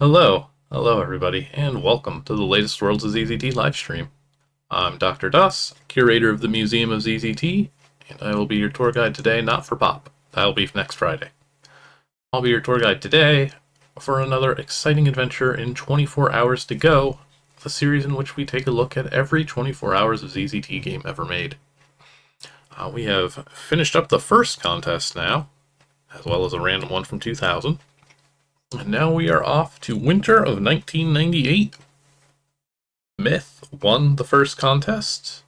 Hello everybody, and welcome to the latest Worlds of ZZT livestream. I'm Dr. Das, curator of the Museum of ZZT, and I will be your tour guide today, not for Pop. That'll be next Friday. I'll be your tour guide today for another exciting adventure in 24 Hours to Go, the series in which we take a look at every 24 hours of ZZT game ever made. We have finished up the first contest now, as well as a random one from 2000. And now we are off to winter of 1998. Myth won the first contest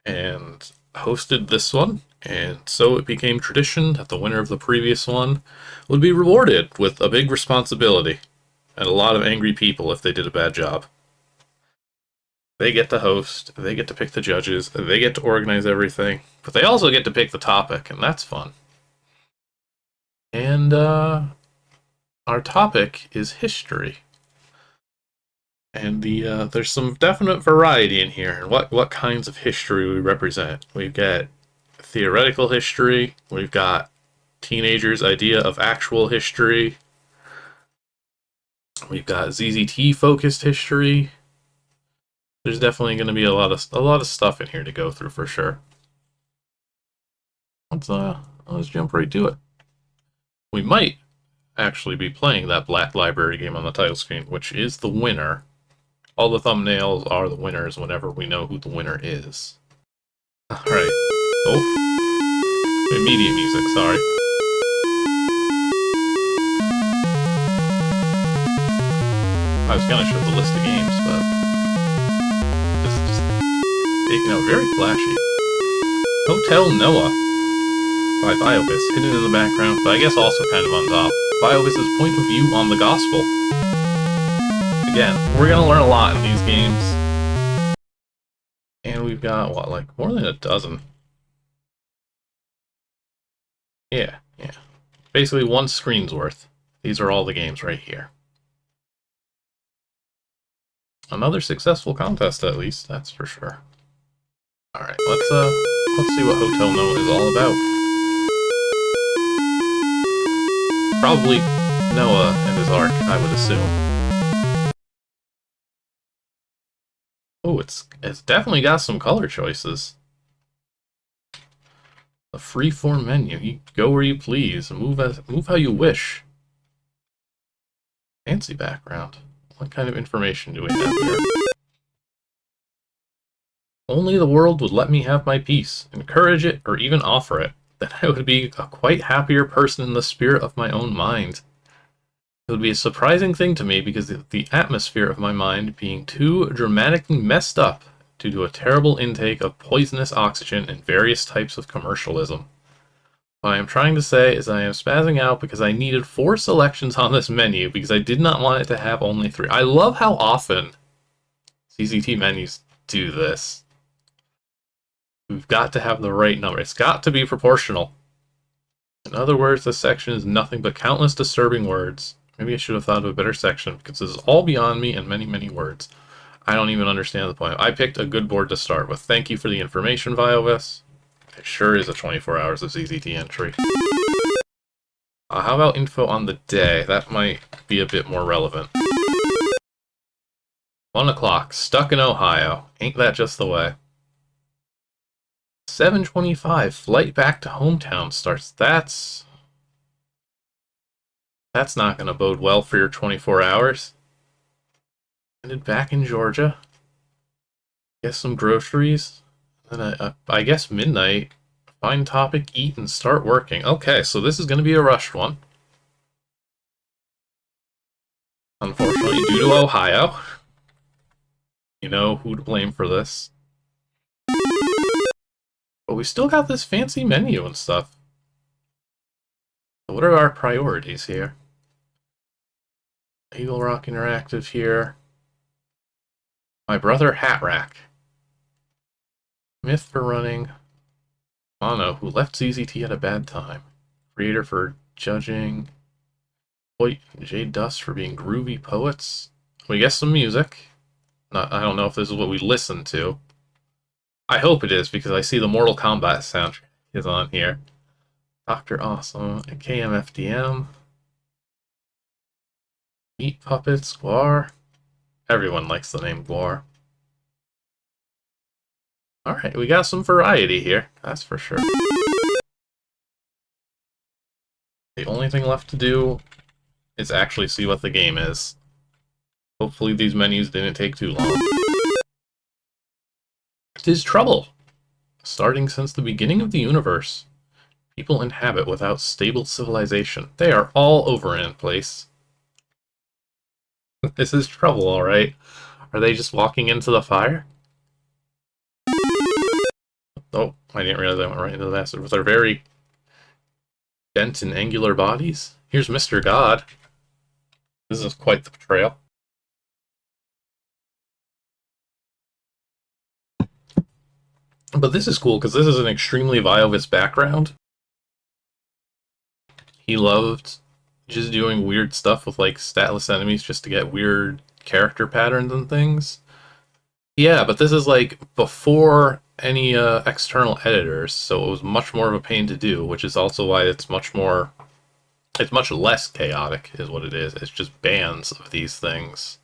and hosted this one, and so it became tradition that the winner of the previous one would be rewarded with a big responsibility and a lot of angry people if they did a bad job. They get to host, they get to pick the judges, they get to organize everything, but they also get to pick the topic, and that's fun. And, our topic is history. And there's some definite variety in here. And what kinds of history we represent. We've got theoretical history. We've got teenagers' idea of actual history. We've got ZZT-focused history. There's definitely going to be a lot of stuff in here to go through for sure. Let's jump right to it. We might actually be playing that Black Library game on the title screen, which is the winner. All the thumbnails are the winners whenever we know who the winner is. Alright. Oh. Immediate music, sorry. I was gonna show the list of games, but just taking out very flashy. Hotel Noah by Viovis, hidden in the background, but I guess also kind of on top. Viovis' point of view on the gospel. Again, we're going to learn a lot in these games. And we've got, what, like more than a dozen? Yeah. Basically one screen's worth. These are all the games right here. Another successful contest, at least, that's for sure. Alright, let's see what Hotel Noah is all about. Probably Noah and his ark, I would assume. Oh, it's definitely got some color choices. A free-form menu. You go where you please. Move how you wish. Fancy background. What kind of information do we have here? Only the world would let me have my peace, encourage it, or even offer it. Then I would be a quite happier person in the spirit of my own mind. It would be a surprising thing to me because the atmosphere of my mind being too dramatically messed up due to a terrible intake of poisonous oxygen and various types of commercialism. What I am trying to say is I am spazzing out because I needed 4 selections on this menu because I did not want it to have only 3. I love how often ZZT menus do this. We've got to have the right number. It's got to be proportional. In other words, this section is nothing but countless disturbing words. Maybe I should have thought of a better section, because this is all beyond me and many, many words. I don't even understand the point. I picked a good board to start with. Thank you for the information, Viovis. It sure is a 24 hours of ZZT entry. How about info on the day? That might be a bit more relevant. 1 o'clock, stuck in Ohio. Ain't that just the way? 7:25, flight back to hometown starts. That's not going to bode well for your 24 hours. Ended back in Georgia. Get some groceries. Then I guess midnight. Find topic, eat, and start working. Okay, so this is going to be a rushed one. Unfortunately, due to Ohio. You know who to blame for this. But we still got this fancy menu and stuff. So what are our priorities here? Eagle Rock Interactive here. My Brother Hat Rack. Myth for running. Mono, who left ZZT at a bad time. Creator for judging. Hoyt and Jade Dust for being groovy poets. We get some music. I don't know if this is what we listen to. I hope it is, because I see the Mortal Kombat soundtrack is on here. Dr. Awesome, and KMFDM. Meat puppets, Guar. Everyone likes the name Guar. Alright, we got some variety here, that's for sure. The only thing left to do is actually see what the game is. Hopefully these menus didn't take too long. 'Tis trouble! Starting since the beginning of the universe, people inhabit without stable civilization. They are all over in place. This is trouble, alright. Are they just walking into the fire? Oh, I didn't realize I went right into the bastard with their very bent and angular bodies. Here's Mr. God. This is quite the betrayal. But this is cool, because this is an extremely Viovis background. He loved just doing weird stuff with, like, statless enemies just to get weird character patterns and things. Yeah, but this is, like, before any external editors, so it was much more of a pain to do, which is also why it's much less chaotic, is what it is. It's just bands of these things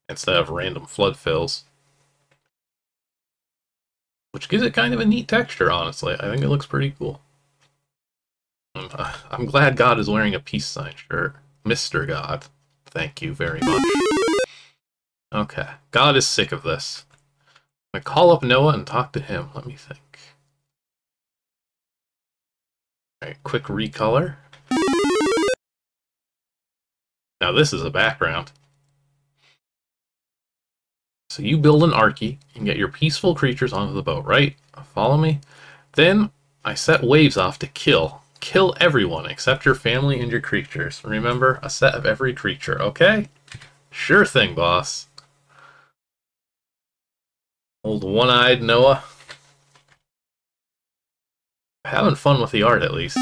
instead of random flood fills. Which gives it kind of a neat texture, honestly. I think it looks pretty cool. I'm glad God is wearing a peace sign shirt. Mr. God. Thank you very much. Okay. God is sick of this. I'm gonna call up Noah and talk to him. Let me think. Alright, quick recolor. Now this is a background. So you build an Arky and get your peaceful creatures onto the boat, right? Follow me? Then I set waves off to kill. Kill everyone except your family and your creatures. Remember, a set of every creature, okay? Sure thing, boss. Old one-eyed Noah. Having fun with the art, at least.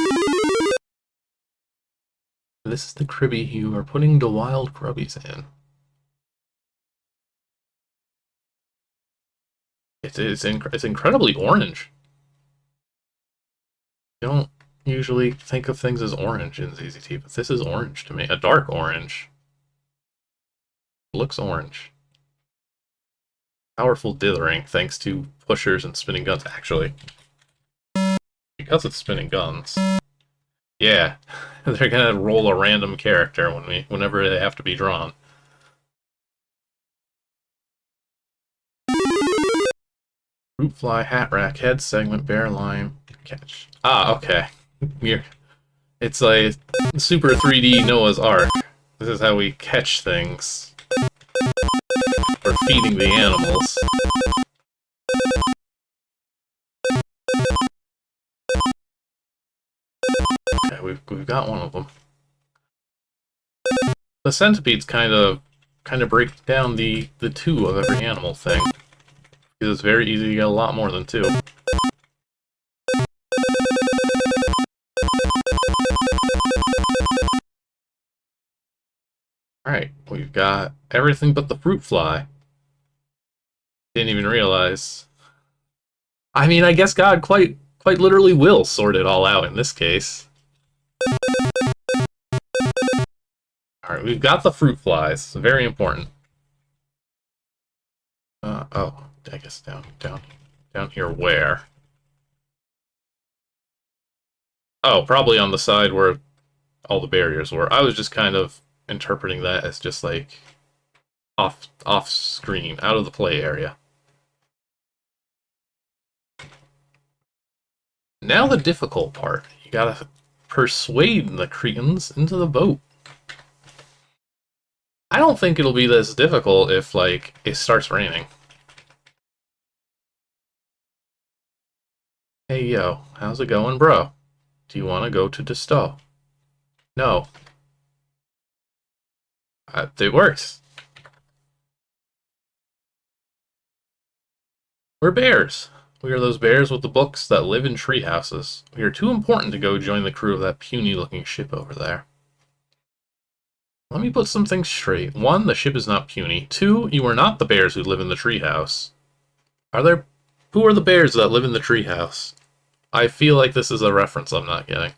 This is the cribby you are putting the wild grubbies in. It's incredibly orange. You don't usually think of things as orange in ZZT, but this is orange to me. A dark orange. It looks orange. Powerful dithering, thanks to pushers and spinning guns, actually. Because it's spinning guns. Yeah, they're gonna roll a random character whenever they have to be drawn. Fruit fly, hat rack, head segment, bear line, catch. Ah, okay. It's a super 3D Noah's Ark. This is how we catch things. We're feeding the animals. Okay, we've got one of them. The centipedes kind of break down the two of every animal thing. Because it's very easy to get a lot more than two. Alright, we've got everything but the fruit fly. Didn't even realize. I mean, I guess God quite literally will sort it all out in this case. Alright, we've got the fruit flies. Very important. Oh, I guess down here where? Oh, probably on the side where all the barriers were. I was just kind of interpreting that as just like off screen, out of the play area. Now the difficult part. You gotta persuade the Cretans into the boat. I don't think it'll be this difficult if, like, it starts raining. Hey, yo, how's it going, bro? Do you want to go to Desto? No. It works. We're bears. We are those bears with the books that live in tree houses. We are too important to go join the crew of that puny-looking ship over there. Let me put some things straight. 1, the ship is not puny. 2, you are not the bears who live in the treehouse. Who are the bears that live in the treehouse? I feel like this is a reference I'm not getting.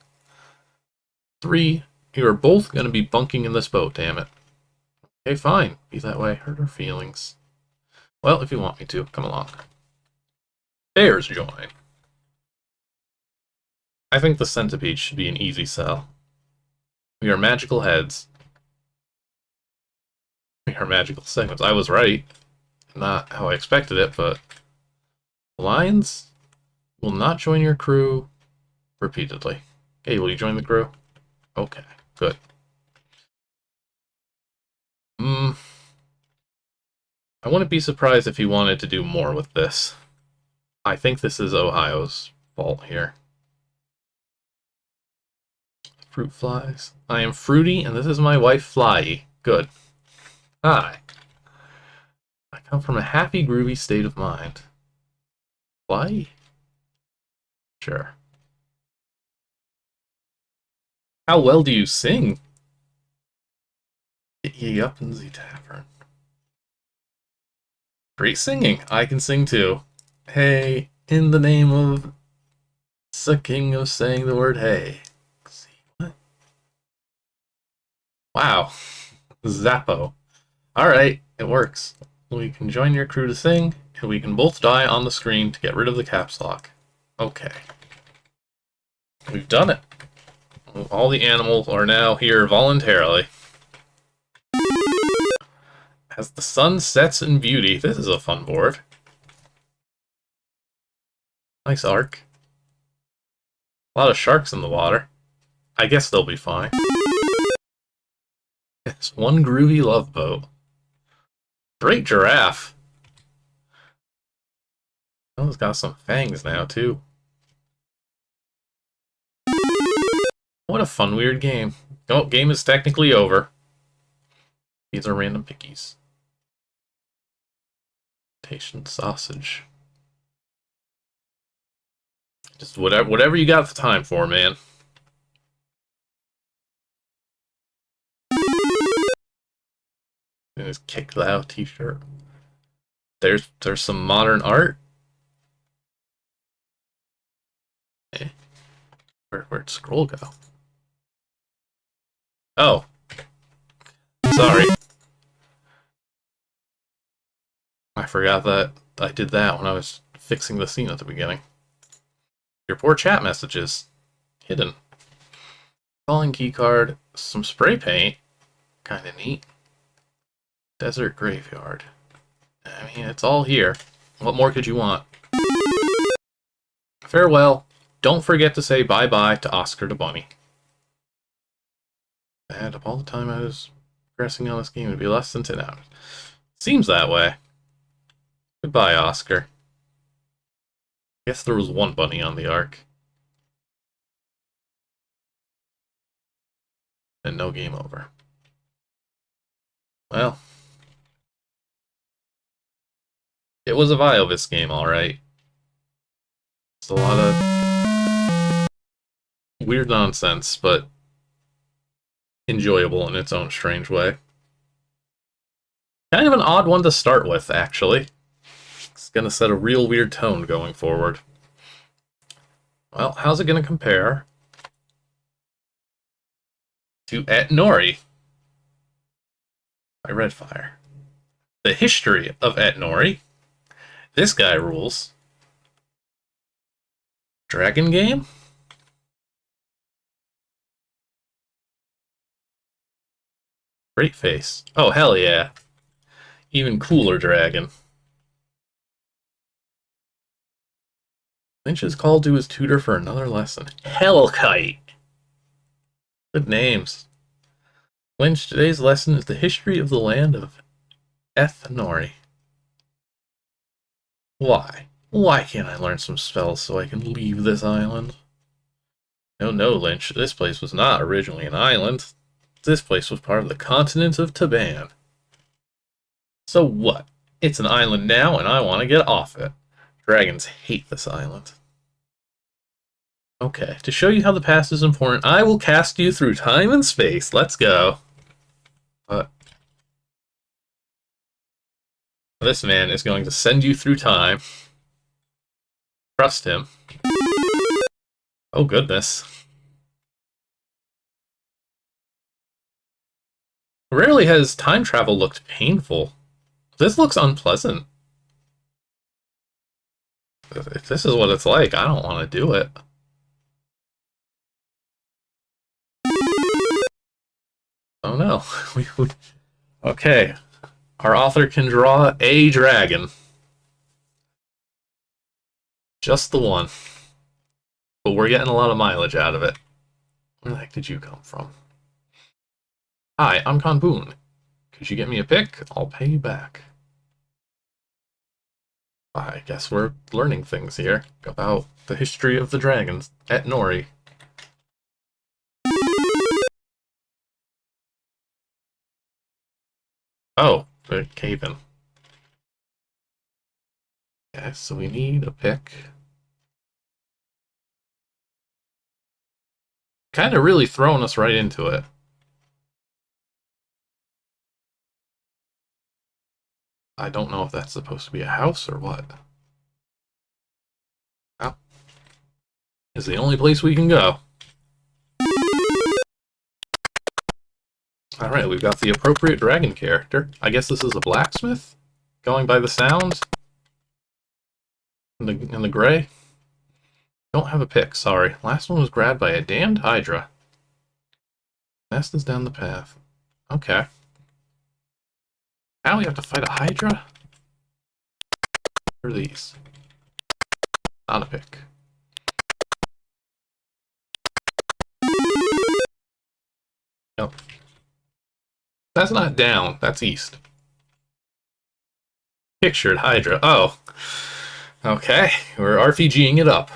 3, you are both going to be bunking in this boat, damn it. Okay, fine. Be that way. Hurt her feelings. Well, if you want me to, come along. Bears join. I think the centipede should be an easy sell. We are magical heads. We are magical segments. I was right. Not how I expected it, but... Lions will not join your crew repeatedly. Okay, will you join the crew? Okay, good. I wouldn't be surprised if he wanted to do more with this. I think this is Ohio's fault here. Fruit flies. I am Fruity, and this is my wife, Flyy. Good. Hi. I come from a happy, groovy state of mind. Flyy? Sure. How well do you sing? Get ye up in the tavern. Great singing. I can sing too. Hey, in the name of the king of saying the word hey. See what? Wow. Zappo. Alright, it works. We can join your crew to sing, and we can both die on the screen to get rid of the caps lock. Okay. We've done it. All the animals are now here voluntarily. As the sun sets in beauty, this is a fun board. Nice arc. A lot of sharks in the water. I guess they'll be fine. It's one groovy love boat. Great giraffe. Oh, it's got some fangs now, too. What a fun, weird game. Oh, game is technically over. These are random pickies. Rotation sausage. Just whatever you got the time for, man. His Kick Loud t-shirt. There's some modern art. Eh. Where'd scroll go? Oh. Sorry. I forgot that I did that when I was fixing the scene at the beginning. Your poor chat messages. Hidden. Calling keycard. Some spray paint. Kinda neat. Desert graveyard. I mean, it's all here. What more could you want? Farewell. Don't forget to say bye-bye to Oscar the Bunny. And of all the time I was progressing on this game, it would be less than 10 hours. Seems that way. Goodbye, Oscar. Guess there was one bunny on the ark. And no game over. Well. It was a Viovis game, alright. It's a lot of weird nonsense, but enjoyable in its own strange way. Kind of an odd one to start with, actually. It's gonna set a real weird tone going forward. Well, how's it gonna compare to Eht Nori by Redfire? The history of Eht Nori. This guy rules. Dragon game? Great face. Oh, hell yeah. Even cooler dragon. Lynch is called to his tutor for another lesson. Hellkite! Good names. Lynch, today's lesson is the history of the land of Eht Nori. Why? Why can't I learn some spells so I can leave this island? No, Lynch. This place was not originally an island. This place was part of the continent of Taban. So what? It's an island now, and I want to get off it. Dragons hate this island. Okay, to show you how the past is important, I will cast you through time and space. Let's go. This man is going to send you through time. Trust him. Oh, goodness. Rarely has time travel looked painful. This looks unpleasant. If this is what it's like, I don't want to do it. Oh no. Okay. Our author can draw a dragon. Just the one. But we're getting a lot of mileage out of it. Where the heck did you come from? Hi, I'm Kanbun. Could you get me a pick? I'll pay you back. I guess we're learning things here about the history of the dragons. Eht Nori. Oh, they're caving. Okay, so we need a pick. Kind of really throwing us right into it. I don't know if that's supposed to be a house or what. Oh. It's the only place we can go. Alright, we've got the appropriate dragon character. I guess this is a blacksmith? Going by the sound? In the gray? Don't have a pick, sorry. Last one was grabbed by a damned hydra. Nest is down the path. Okay. Now we have to fight a hydra? What are these? Not a pick. Nope. That's not down, that's east. Pictured hydra. Oh. Okay, we're RPGing it up.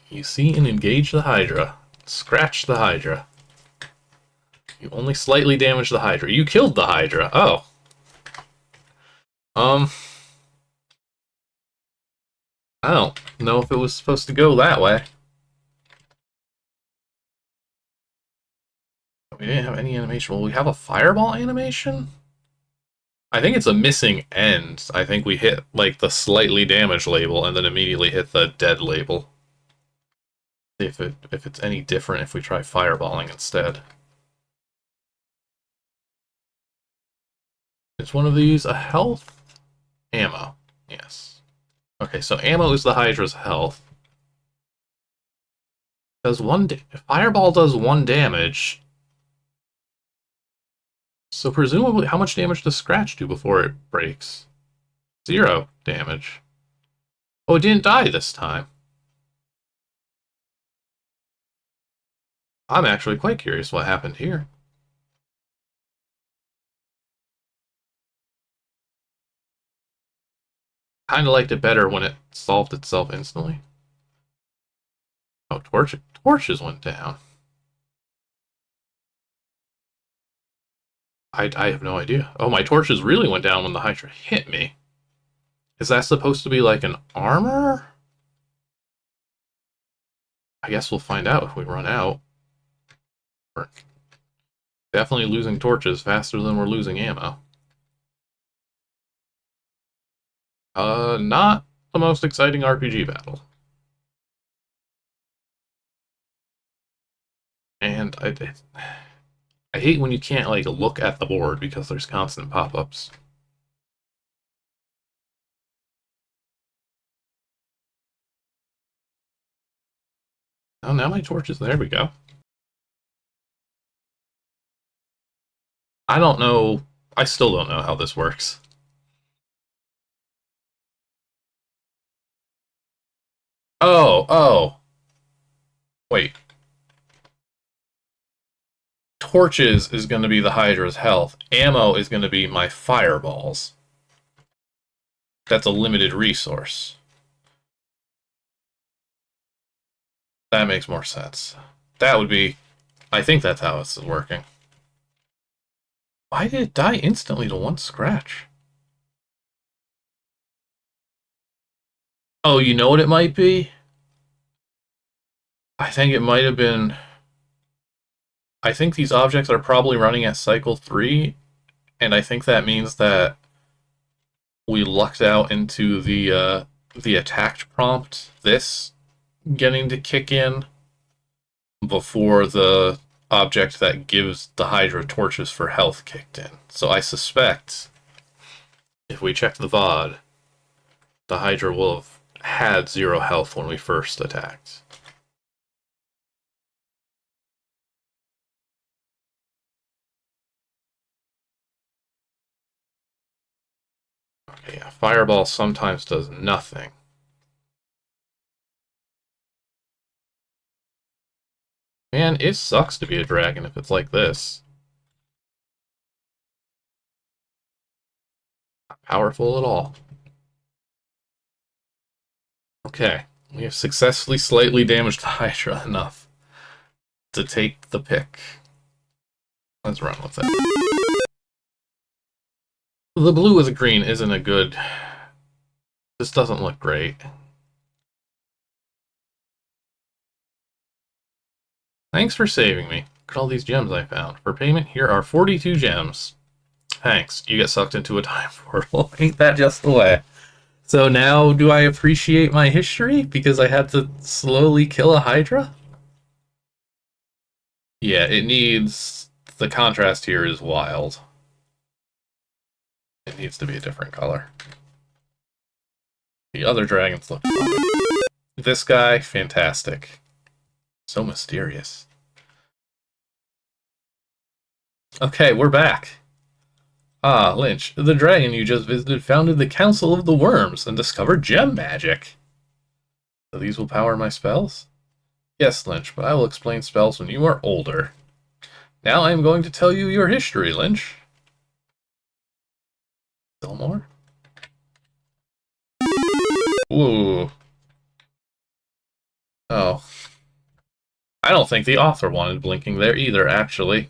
You see and engage the hydra. Scratch the hydra. You only slightly damage the hydra. You killed the hydra. Oh. I don't know if it was supposed to go that way. We didn't have any animation. Well, we have a fireball animation? I think it's a missing end. I think we hit, like, the slightly damaged label and then immediately hit the dead label. See if it's any different if we try fireballing instead. Is one of these a health? Ammo. Yes. Okay, so ammo is the Hydra's health. Does fireball does 1 damage. So presumably, how much damage does Scratch do before it breaks? 0 damage. Oh, it didn't die this time. I'm actually quite curious what happened here. Kinda liked it better when it solved itself instantly. Oh, torches went down. I have no idea. Oh, my torches really went down when the Hydra hit me. Is that supposed to be like an armor? I guess we'll find out if we run out. We're definitely losing torches faster than we're losing ammo. Not the most exciting RPG battle. And I hate when you can't, like, look at the board because there's constant pop-ups. Oh, now my torch is there. We go. I don't know. I still don't know how this works. Oh. Wait. Torches is going to be the Hydra's health. Ammo is going to be my fireballs. That's a limited resource. That makes more sense. That would be... I think that's how it's working. Why did it die instantly to 1 scratch? Oh, you know what it might be? I think it might have been... I think these objects are probably running at cycle 3, and I think that means that we lucked out into the attacked prompt, this getting to kick in before the object that gives the Hydra torches for health kicked in. So I suspect if we check the VOD, the Hydra will have had 0 health when we first attacked. Okay, yeah, Fireball sometimes does nothing. Man, it sucks to be a dragon if it's like this. Not powerful at all. Okay, we have successfully slightly damaged the Hydra enough to take the pick. Let's run with it. The blue with the green isn't a good... This doesn't look great. Thanks for saving me. Look at all these gems I found. For payment, here are 42 gems. Thanks. You get sucked into a time portal. Ain't that just the way? So now, do I appreciate my history because I had to slowly kill a Hydra? Yeah, it needs... The contrast here is wild. It needs to be a different color. The other dragons look fine. This guy, fantastic. So mysterious. Okay, we're back. Ah, Lynch, the dragon you just visited founded the Council of the Worms and discovered gem magic. So these will power my spells? Yes, Lynch, but I will explain spells when you are older. Now I am going to tell you your history, Lynch. Still more? Ooh. Oh. I don't think the author wanted blinking there either, actually.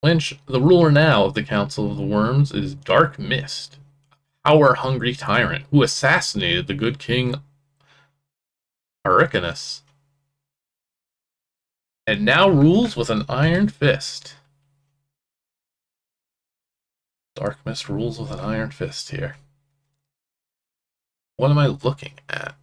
Lynch, the ruler now of the Council of the Worms is Dark Mist, a power-hungry tyrant who assassinated the good king Aricanus, and now rules with an iron fist. Dark Mist rules with an iron fist here. What am I looking at?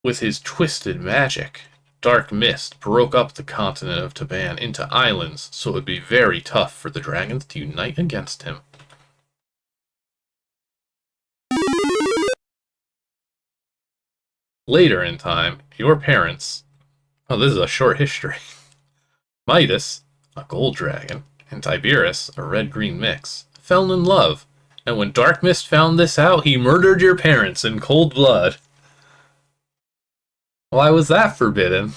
With his twisted magic, Dark Mist broke up the continent of Taban into islands, so it would be very tough for the dragons to unite against him. Later in time, your parents... Oh, this is a short history. Midas, a gold dragon, and Tiberius, a red-green mix, fell in love, and when Dark Mist found this out, he murdered your parents in cold blood. Why was that forbidden?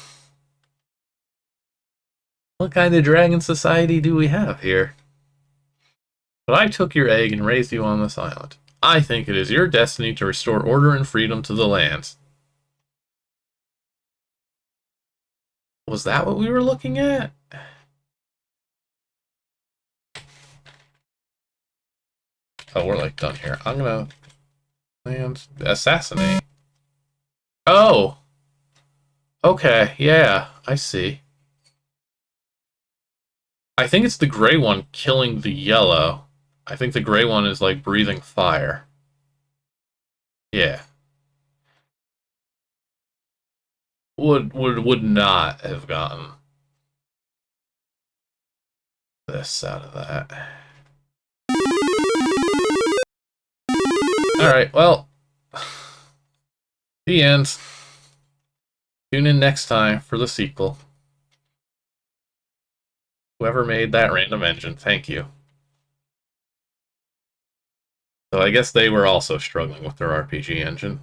What kind of dragon society do we have here? But I took your egg and raised you on this island. I think it is your destiny to restore order and freedom to the land. Was that what we were looking at? Oh, we're like done here. I'm gonna land assassinate. Oh! Okay, yeah, I see. I think it's the gray one killing the yellow. I think the gray one is like breathing fire. Yeah. Would not have gotten this out of that. Alright, well, the end. Tune in next time for the sequel. Whoever made that random engine, thank you. So I guess they were also struggling with their RPG engine.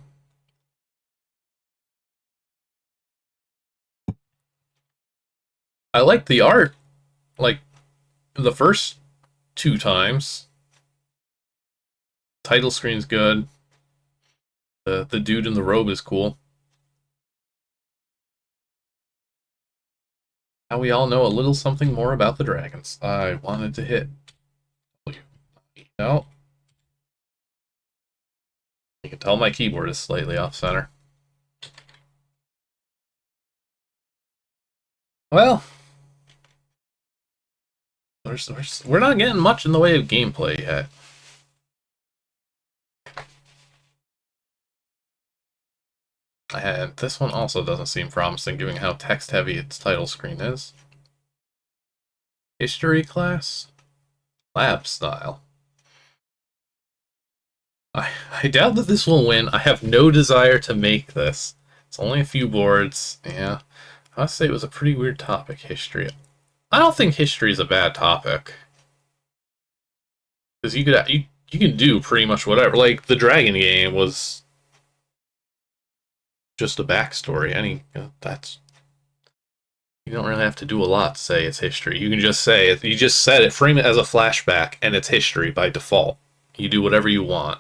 I like the art, like, the first 2 times. Title screen's good. The dude in the robe is cool. Now we all know a little something more about the dragons. I wanted to hit. No. You can tell my keyboard is slightly off-center. Well, we're not getting much in the way of gameplay yet. And this one also doesn't seem promising, given how text-heavy its title screen is. History class? Lab style. I doubt that this will win. I have no desire to make this. It's only a few boards. Yeah, I'd say it was a pretty weird topic, history. I don't think history is a bad topic. Because you can do pretty much whatever. Like, the Dragon game was just a backstory. That's... You don't really have to do a lot to say it's history. You can just say it. You just said it, frame it as a flashback, and it's history by default. You do whatever you want.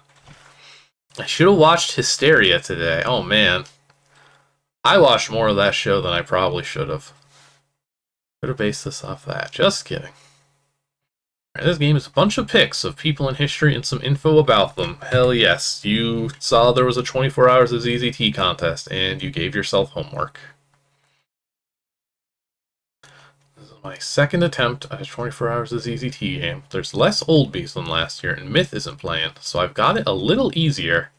I should have watched Hysteria today. Oh, man. I watched more of that show than I probably should have. Could have based this off that. Just kidding. Right, this game is a bunch of pics of people in history and some info about them. Hell yes. You saw there was a 24 hours of ZZT contest, and you gave yourself homework. This is my second attempt at a 24 hours of ZZT game. There's less old bees than last year, and Myth isn't playing, so I've got it a little easier.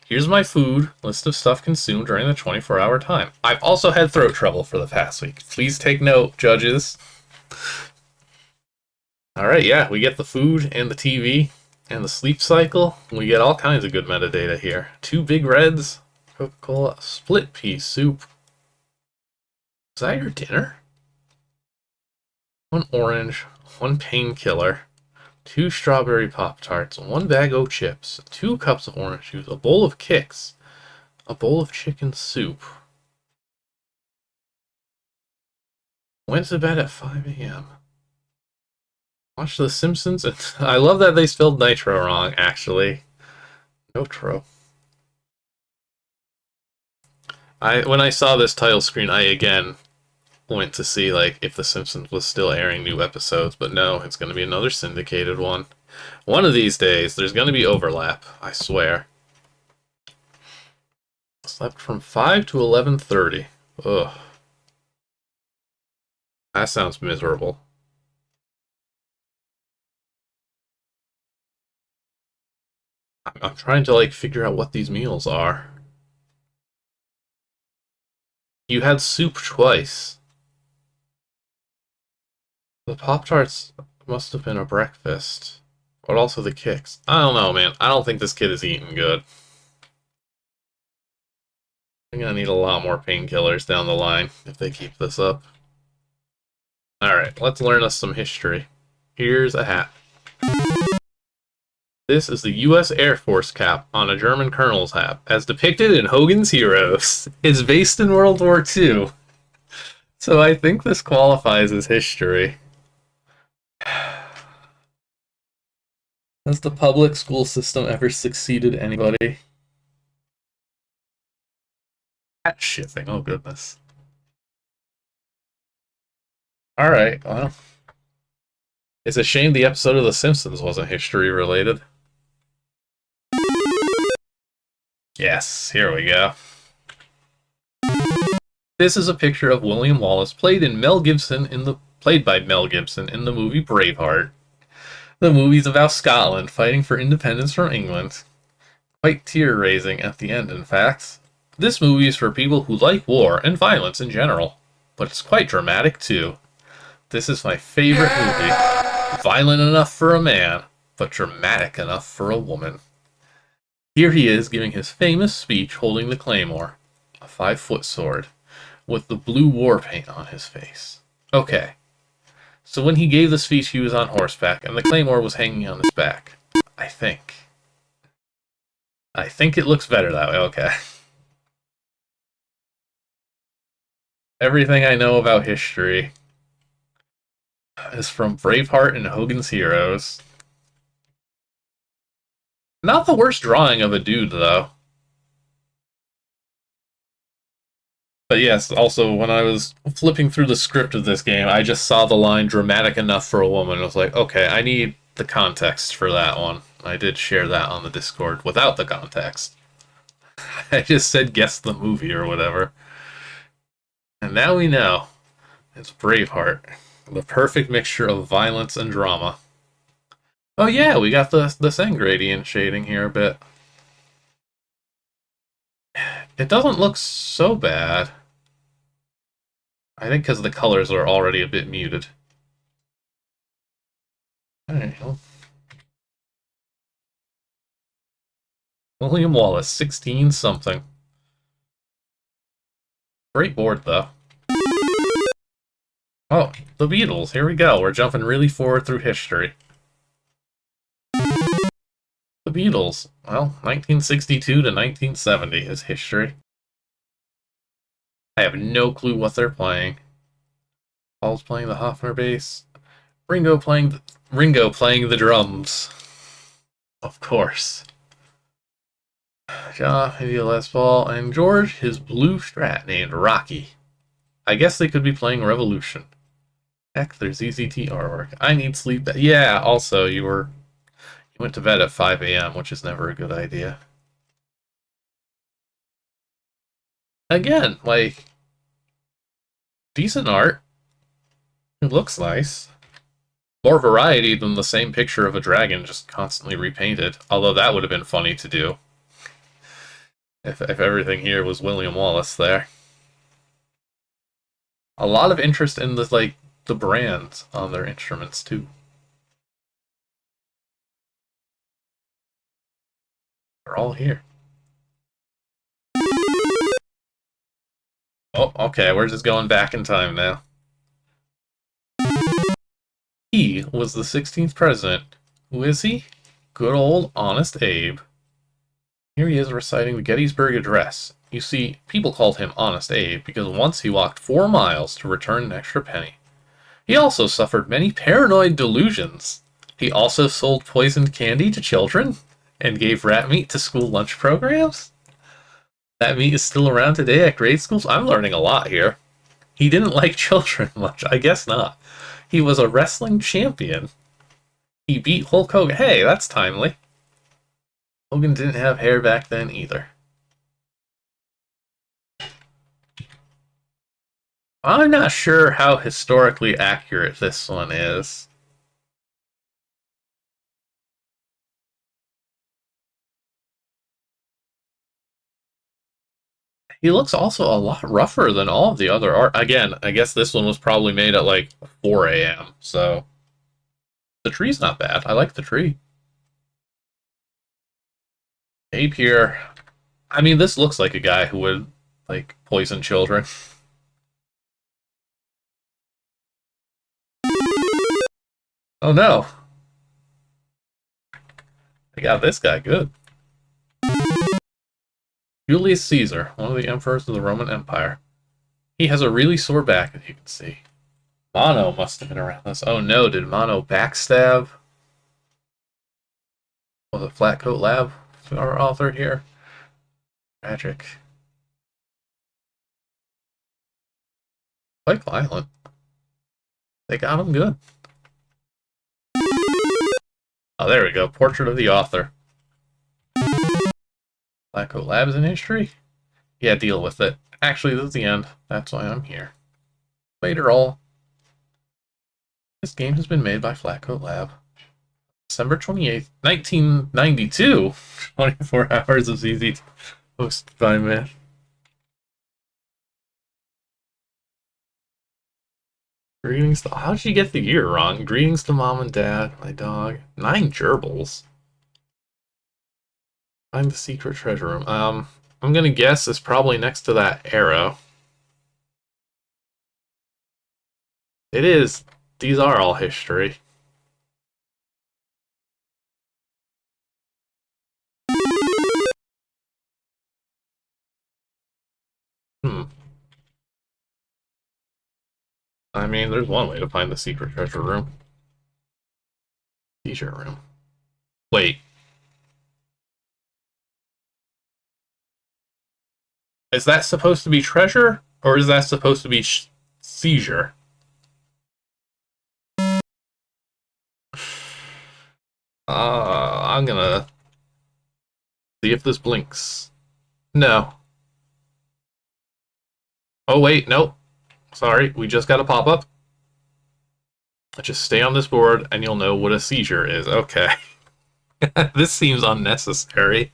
Here's my food, list of stuff consumed during the 24-hour time. I've also had throat trouble for the past week. Please take note, judges. Alright, yeah, we get the food and the TV and the sleep cycle. We get all kinds of good metadata here. 2 Big Reds, Coca-Cola, split pea soup. Is that your dinner? 1 orange, 1 painkiller, 2 strawberry Pop-Tarts, 1 bag of chips, 2 cups of orange juice, a bowl of Kix, a bowl of chicken soup. Went to bed at 5 a.m. Watch The Simpsons. I love that they spelled nitro wrong, actually. Nitro. When I saw this title screen, I again went to see like if The Simpsons was still airing new episodes, but no, it's going to be another syndicated one. One of these days, there's going to be overlap, I swear. Slept from 5 to 11:30. Ugh. That sounds miserable. I'm trying to like figure out what these meals are. You had soup twice. The Pop-Tarts must have been a breakfast. But also the Kix. I don't know, man. I don't think this kid is eating good. I'm gonna need a lot more painkillers down the line if they keep this up. Alright, let's learn us some history. Here's a hat. This is the U.S. Air Force cap on a German colonel's hat, as depicted in Hogan's Heroes. It's based in World War II. So I think this qualifies as history. Has the public school system ever succeeded anybody? Hat shifting, oh goodness. Alright, well. It's a shame the episode of The Simpsons wasn't history related. Yes, here we go. This is a picture of William Wallace, played by Mel Gibson in the movie Braveheart. The movie's about Scotland fighting for independence from England. Quite tear-raising at the end, in fact. This movie is for people who like war and violence in general, but it's quite dramatic too. This is my favorite movie. Violent enough for a man, but dramatic enough for a woman. Here he is giving his famous speech holding the claymore, a 5-foot sword, with the blue war paint on his face. Okay, so when he gave the speech he was on horseback, and the claymore was hanging on his back. I think it looks better that way, okay. Everything I know about history is from Braveheart and Hogan's Heroes. Not the worst drawing of a dude, though. But yes, also, when I was flipping through the script of this game, I just saw the line dramatic enough for a woman. I was like, okay, I need the context for that one. I did share that on the Discord without the context. I just said guess the movie or whatever. And now we know. It's Braveheart. The perfect mixture of violence and drama. Oh yeah, we got the sun gradient shading here a bit. it doesn't look so bad. I think because the colors are already a bit muted. Alright, well. William Wallace, 16 something. Great board, though. Oh, the Beatles. Here we go. We're jumping really forward through history. The Beatles. Well, 1962 to 1970 is history. I have no clue what they're playing. Paul's playing the Hofner bass. Ringo playing the drums. Of course. John, maybe a Les Paul, and George, his blue Strat named Rocky. I guess they could be playing Revolution. Heck, there's ZZT artwork. I need sleep. Yeah, also, you went to bed at 5 a.m., which is never a good idea. Again, like, decent art. It looks nice. More variety than the same picture of a dragon just constantly repainted. Although that would have been funny to do. If everything here was William Wallace there. A lot of interest in the brands on their instruments too. They're all here. Oh, okay, we're just going back in time now. He was the 16th president. Who is he? Good old Honest Abe. Here he is reciting the Gettysburg Address. You see, people called him Honest Abe because once he walked 4 miles to return an extra penny. He also suffered many paranoid delusions. He also sold poisoned candy to children and gave rat meat to school lunch programs. That meat is still around today at grade schools. I'm learning a lot here. He didn't like children much. I guess not. He was a wrestling champion. He beat Hulk Hogan. Hey, that's timely. Hogan didn't have hair back then either. I'm not sure how historically accurate this one is. He looks also a lot rougher than all of the other art. Again, I guess this one was probably made at like 4 a.m., so the tree's not bad. I like the tree. Abe here. I mean, this looks like a guy who would, like, poison children. Oh no. They got this guy good. Julius Caesar, one of the emperors of the Roman Empire. He has a really sore back, as you can see. Mono must have been around this. Oh no, did Mono backstab? Was it Flatcoat Lab, our author here? Tragic. Quite violent. They got him good. Oh, there we go. Portrait of the author. Flatcoat Labs in history? Yeah, deal with it. Actually, this is the end. That's why I'm here. Later all. This game has been made by Flatcoat Lab. December 28th, 1992. 24 hours of ZZT. Hosted by man. Greetings to... How'd she get the year wrong? Greetings to mom and dad, my dog. 9 gerbils. Find the secret treasure room. I'm gonna guess it's probably next to that arrow. It is. These are all history. I mean, there's one way to find the secret treasure room. T-shirt room. Wait. Is that supposed to be treasure? Or is that supposed to be seizure? I'm gonna see if this blinks. No. Oh, wait, nope. Sorry, we just got a pop-up. Just stay on this board and you'll know what a seizure is. Okay. This seems unnecessary.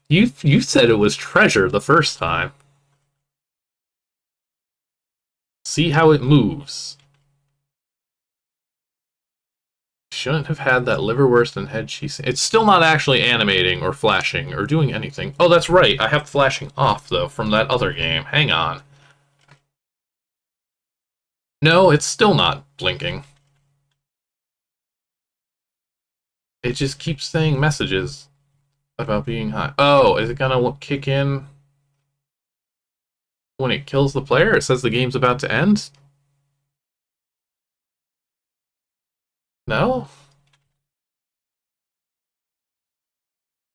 You said it was treasure the first time. See how it moves. Shouldn't have had that liverwurst and head cheese. It's still not actually animating or flashing or doing anything. Oh, that's right. I have flashing off, though, from that other game. Hang on. No, it's still not blinking. It just keeps saying messages about being hot. Oh, is it gonna kick in when it kills the player? It says the game's about to end? No?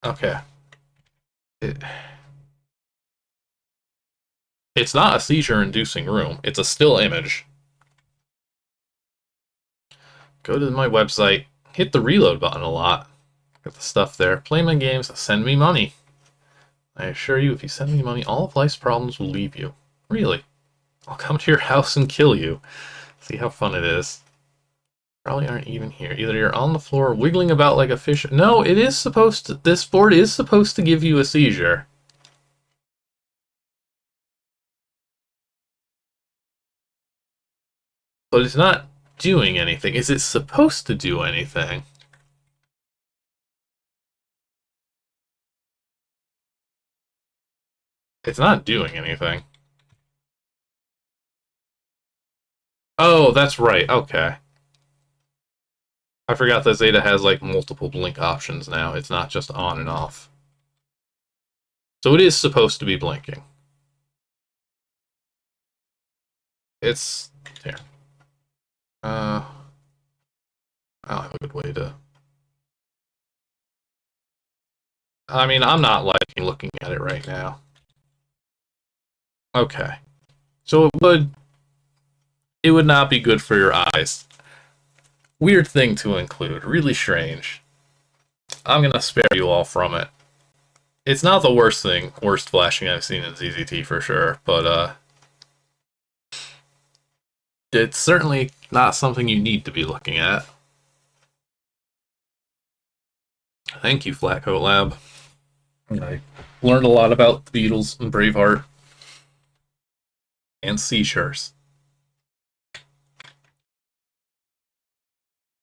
Okay. It, it's not a seizure-inducing room. It's a still image. Go to my website. Hit the reload button a lot. Get the stuff there. Play my games. Send me money. I assure you, if you send me money, all of life's problems will leave you. Really. I'll come to your house and kill you. See how fun it is. Probably aren't even here. Either you're on the floor wiggling about like a fish. No, it is supposed to. This board is supposed to give you a seizure. But it's not doing anything. Is it supposed to do anything? It's not doing anything. Oh, that's right. Okay. I forgot that Zeta has like multiple blink options now. It's not just on and off. So it is supposed to be blinking. It's here. I don't have a good way to. I mean, I'm not liking looking at it right now. Okay. So it would not be good for your eyes. Weird thing to include. Really strange. I'm gonna spare you all from it. It's not the worst flashing I've seen in ZZT for sure, but it's certainly not something you need to be looking at. Thank you, Flatcoat Lab. I learned a lot about the Beatles and Braveheart and seizures.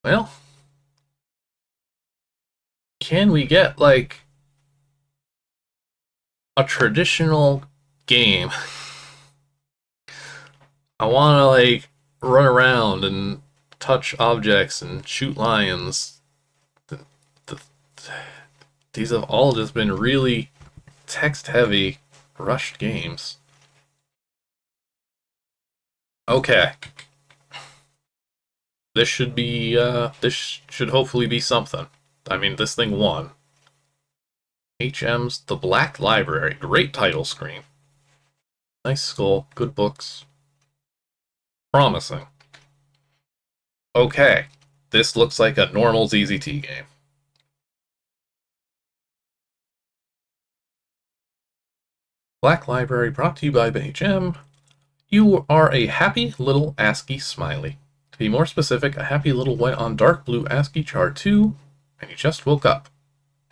Well, can we get like a traditional game? I want to like run around and touch objects and shoot lions. The, the, these have all just been really text-heavy, rushed games. Okay. This should be, this should hopefully be something. I mean, this thing won. HM's The Black Library. Great title screen. Nice skull. Good books. Promising. Okay. This looks like a normal ZZT game. Black Library brought to you by HM. You are a happy little ASCII smiley. To be more specific, a happy little white on dark blue ASCII chart 2, and you just woke up.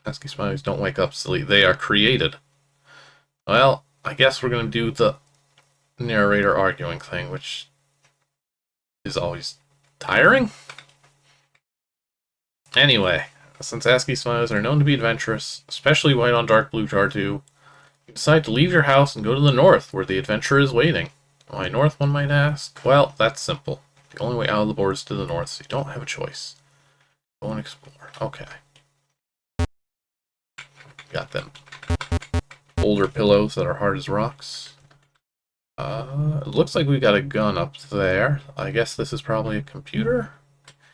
ASCII smileys don't wake up, silly. They are created. Well, I guess we're going to do the narrator arguing thing, which is always tiring. Anyway, since ASCII smileys are known to be adventurous, especially white on dark blue chart 2, you decide to leave your house and go to the north, where the adventure is waiting. Why north, one might ask? Well, that's simple. The only way out of the board is to the north, so you don't have a choice. Go and explore. Okay. Got them older pillows that are hard as rocks. It looks like we got a gun up there. I guess this is probably a computer.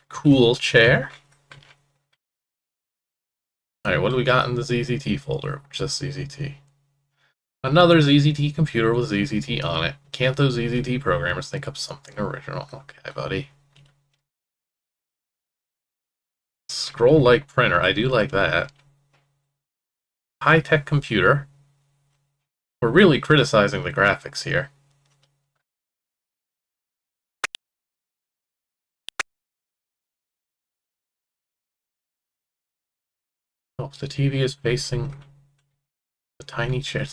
Cool chair. Alright, what do we got in the ZZT folder? Just ZZT. Another ZZT computer with ZZT on it. Can't those ZZT programmers think up something original? Okay, buddy. Scroll-like printer. I do like that. High-tech computer. We're really criticizing the graphics here. Oh, the TV is facing The tiny chair.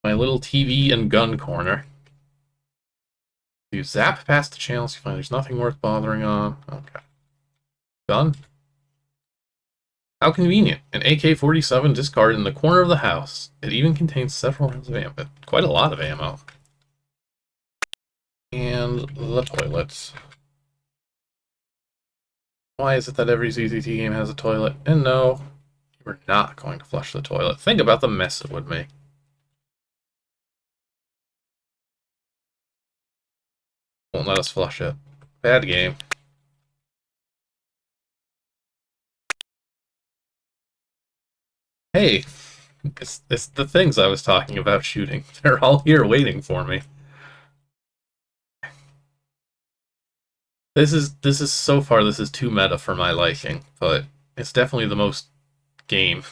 My little TV and gun corner. You zap past the channels, you find there's nothing worth bothering on. Okay. Done. How convenient. An AK-47 discard in the corner of the house. It even contains several rounds of ammo. Quite a lot of ammo. And the toilets. Why is it that every ZZT game has a toilet? And no, you're not going to flush the toilet. Think about the mess it would make. Won't let us flush it. Bad game. Hey, it's the things I was talking about shooting. They're all here waiting for me. This is so far this is too meta for my liking, but it's definitely the most game.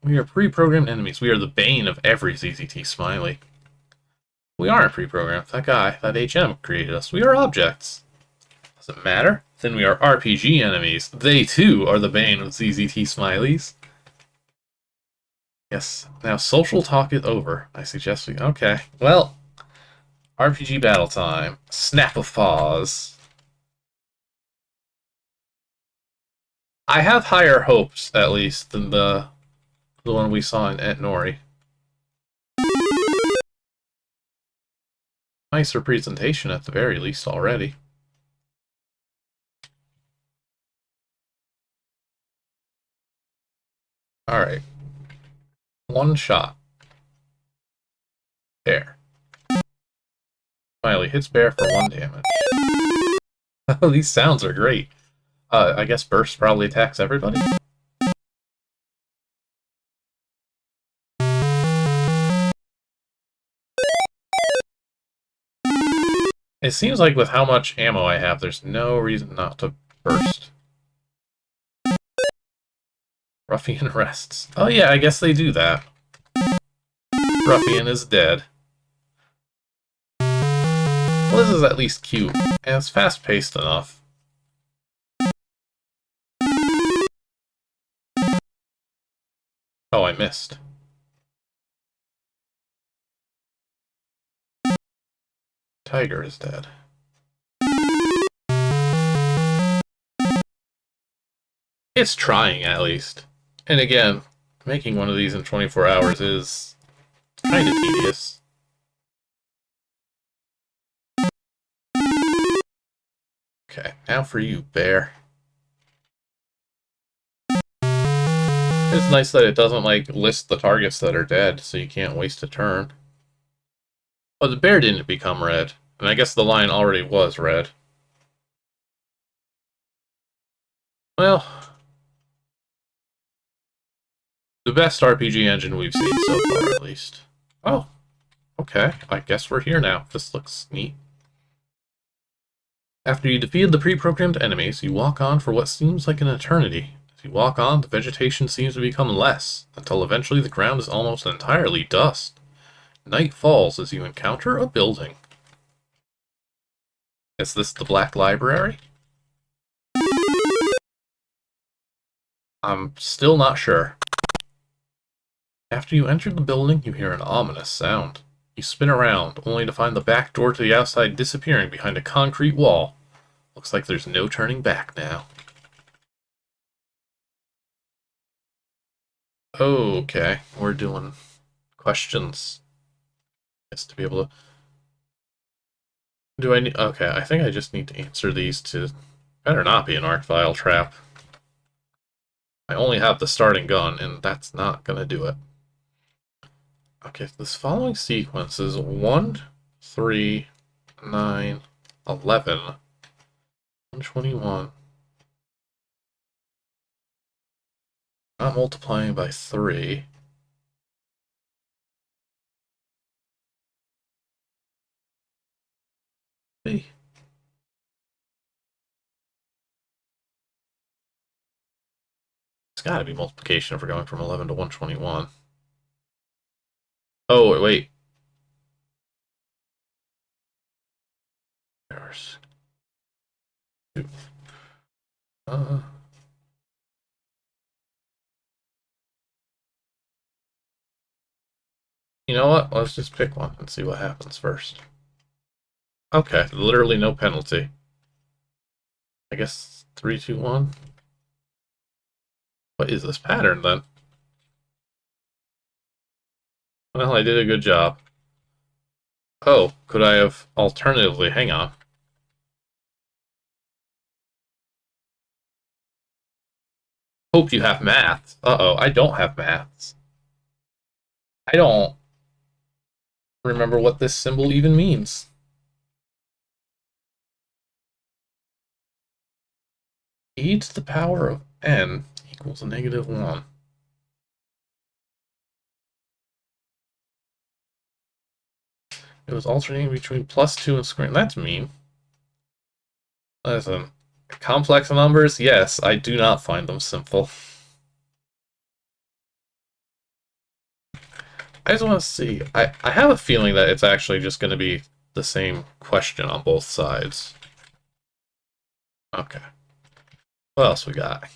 We are pre-programmed enemies. We are the bane of every ZZT Smiley. We aren't pre-programmed. That guy, that HM, created us. We are objects. Does it matter? Then we are RPG enemies. They too are the bane of ZZT Smileys. Yes. Now social talk is over. I suggest we... Okay. Well, RPG battle time. Snap of paws. I have higher hopes, at least, than the one we saw in Eht Nori. Nicer presentation at the very least already. Alright. One shot. Bear. Smiley hits bear for 1 damage. Oh, these sounds are great. I guess burst probably attacks everybody? It seems like with how much ammo I have, there's no reason not to burst. Ruffian rests. Oh yeah, I guess they do that. Ruffian is dead. Well, this is at least cute, and it's fast-paced enough. Oh, I missed. Tiger is dead. It's trying, at least. And again, making one of these in 24 hours is kind of tedious. Okay, now for you, bear. It's nice that it doesn't, like, list the targets that are dead, so you can't waste a turn. But the bear didn't become red, and I guess the lion already was red. Well, the best RPG engine we've seen so far, at least. Oh, okay, I guess we're here now. This looks neat. After you defeated the pre-programmed enemies, you walk on for what seems like an eternity. As you walk on, the vegetation seems to become less, until eventually the ground is almost entirely dust. Night falls as you encounter a building. Is this the Black Library? I'm still not sure. After you enter the building, you hear an ominous sound. You spin around, only to find the back door to the outside disappearing behind a concrete wall. Looks like there's no turning back now. Okay, we're doing questions. Just to be able to... Do I need... Okay, I think I just need to answer these to... Better not be an arc file trap. I only have the starting gun, and that's not gonna do it. Okay, this following sequence is 1, 3, 9, 11, 121. Not multiplying by 3. Hey. It's gotta be multiplication if we're going from 11 to 121. Oh, wait. There's... You know what? Let's just pick one and see what happens first. Okay, literally no penalty. I guess 3, 2, 1. What is this pattern then? Well, I did a good job. Oh, could I have alternatively? Hang on. Hope you have maths. Uh-oh, I don't have maths. I don't remember what this symbol even means. E to the power of n equals -1. It was alternating between +2 and square. That's mean. Listen, complex numbers, yes, I do not find them simple. I just want to see. I have a feeling that it's actually just going to be the same question on both sides. Okay. What else we got?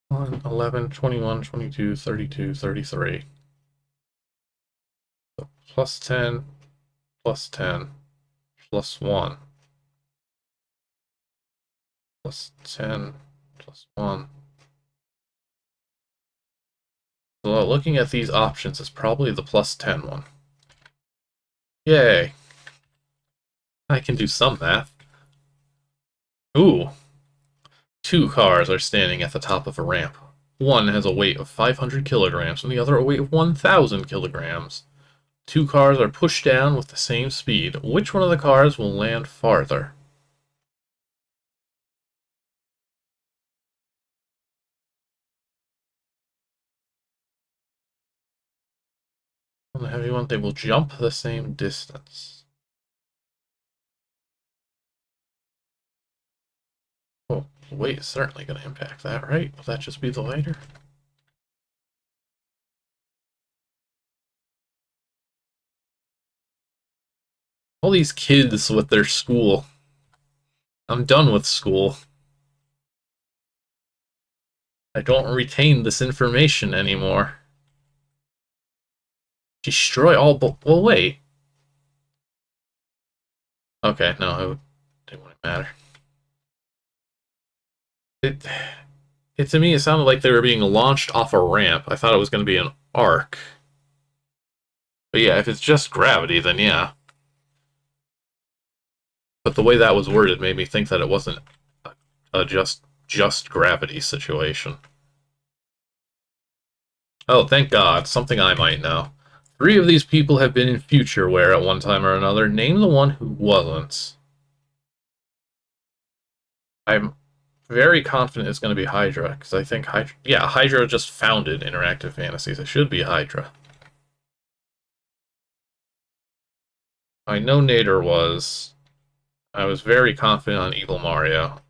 1, 11, 21, 22, 32, 33. So +10, +10, +1. +10, +1. So looking at these options, it's probably the +10 one. Yay. I can do some math. Ooh. 2 cars are standing at the top of a ramp. One has a weight of 500 kilograms and the other a weight of 1,000 kilograms. 2 cars are pushed down with the same speed. Which one of the cars will land farther? On the heavy one, they will jump the same distance. Oh, the weight is certainly going to impact that, right? Will that just be the lighter? All these kids with their school. I'm done with school. I don't retain this information anymore. Destroy all well, wait. Okay, no, it wouldn't matter. It, to me, it sounded like they were being launched off a ramp. I thought it was going to be an arc. But yeah, if it's just gravity, then yeah. But the way that was worded made me think that it wasn't a just gravity situation. Oh, thank God, something I might know. 3 of these people have been in future wear at one time or another. Name the one who wasn't. I'm very confident it's going to be Hydra, because I think Hydra... Yeah, Hydra just founded Interactive Fantasies. It should be Hydra. I know Nader was. I was very confident on Evil Mario.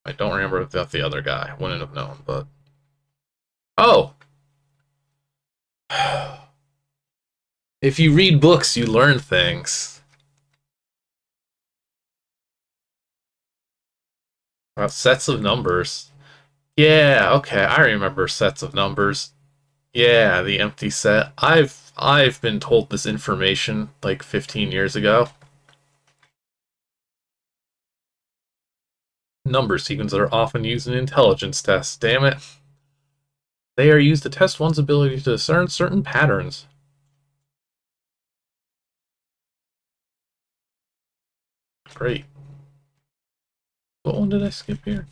I don't remember about the other guy. Wouldn't have known, but... Oh! If you read books, you learn things. About sets of numbers. Yeah, okay, I remember sets of numbers. Yeah, the empty set. I've been told this information like 15 years ago. Number sequences are often used in intelligence tests. Damn it. They are used to test one's ability to discern certain patterns. Great. What one did I skip here?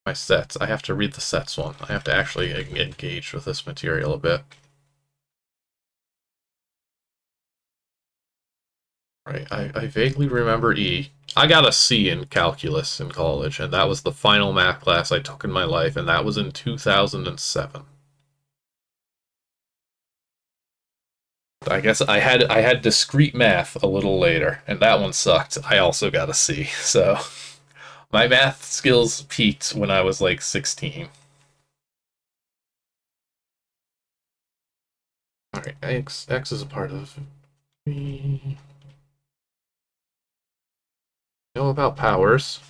My sets. I have to read the sets one. I have to actually engage with this material a bit. Right, I vaguely remember E. I got a C in calculus in college, and that was the final math class I took in my life, and that was in 2007. I guess I had discrete math a little later, and that one sucked. I also got a C, so my math skills peaked when I was like 16. Alright, X is a part of we know about powers.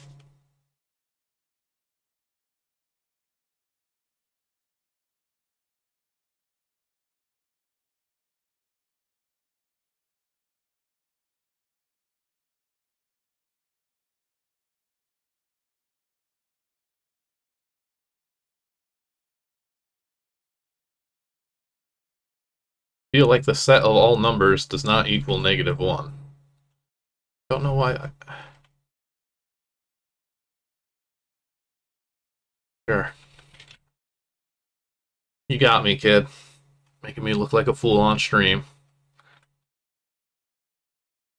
Feel like the set of all numbers does not equal -1. Don't know why. Sure. You got me, kid. Making me look like a fool on stream.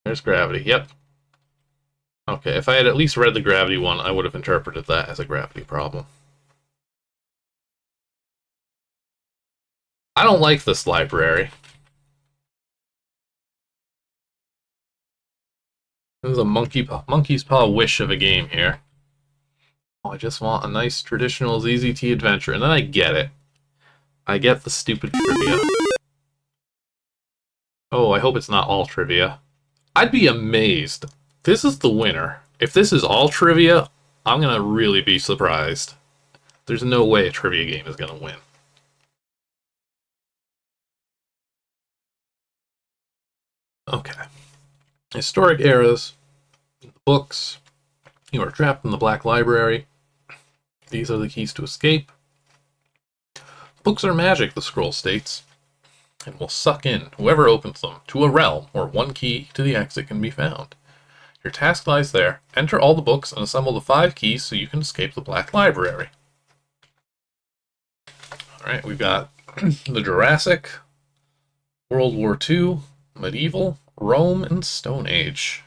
There's gravity. Yep. Okay, if I had at least read the gravity one, I would have interpreted that as a gravity problem. I don't like this library. This is a monkey's paw wish of a game here. Oh, I just want a nice traditional ZZT adventure, and then I get it. I get the stupid trivia. Oh, I hope it's not all trivia. I'd be amazed. This is the winner. If this is all trivia, I'm gonna really be surprised. There's no way a trivia game is gonna win. Okay. Historic eras, books. You are trapped in the Black Library. These are the keys to escape. Books are magic, the scroll states, and will suck in whoever opens them to a realm where one key to the exit can be found. Your task lies there. Enter all the books and assemble the 5 keys so you can escape the Black Library. Alright, we've got the Jurassic, World War II, Medieval, Rome, and Stone Age.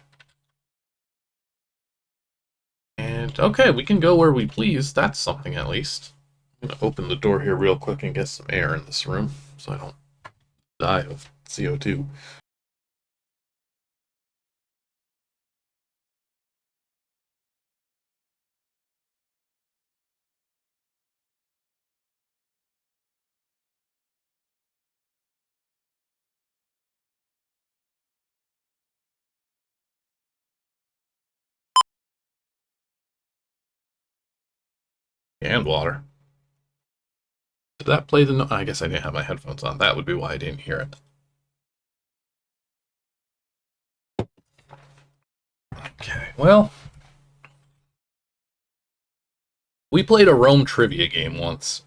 And, okay, we can go where we please. That's something, at least. I'm going to open the door here real quick and get some air in this room so I don't die of CO2. And water. Did that play the no- I guess I didn't have my headphones on. That would be why I didn't hear it. Okay, well, we played a Rome trivia game once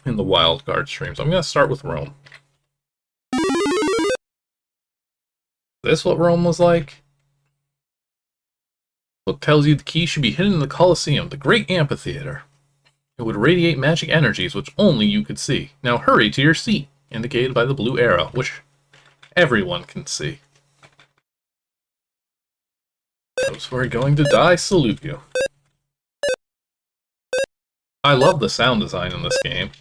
in the Wildcard streams. I'm going to start with Rome. This what Rome was like? Book tells you the key should be hidden in the Colosseum, the great amphitheater. It would radiate magic energies which only you could see. Now hurry to your seat, indicated by the blue arrow, which everyone can see. Those who are going to die salute you. I love the sound design in this game.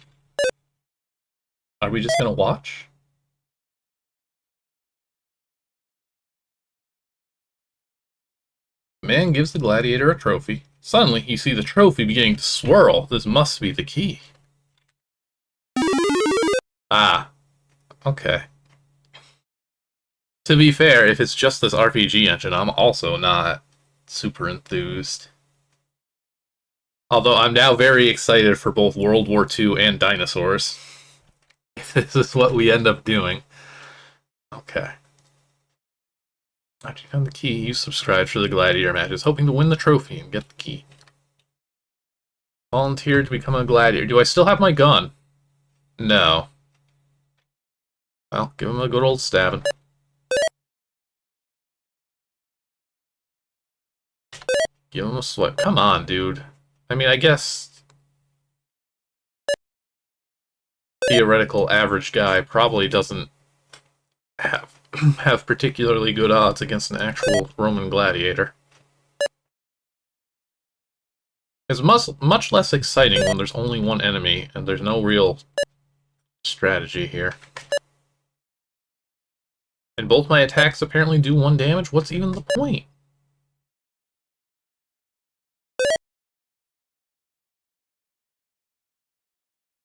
Are we just gonna watch? The man gives the gladiator a trophy. Suddenly, you see the trophy beginning to swirl. This must be the key. Ah, okay. To be fair, if it's just this RPG engine, I'm also not super enthused. Although I'm now very excited for both World War II and dinosaurs. This is what we end up doing. Okay. After you found the key, you subscribed for the gladiator matches, hoping to win the trophy and get the key. Volunteered to become a gladiator. Do I still have my gun? No. Well, give him a good old stabbing. Give him a swipe. Come on, dude. I mean, I guess theoretical average guy probably doesn't have particularly good odds against an actual Roman gladiator. It's much less exciting when there's only one enemy and there's no real strategy here. And both my attacks apparently do 1 damage? What's even the point?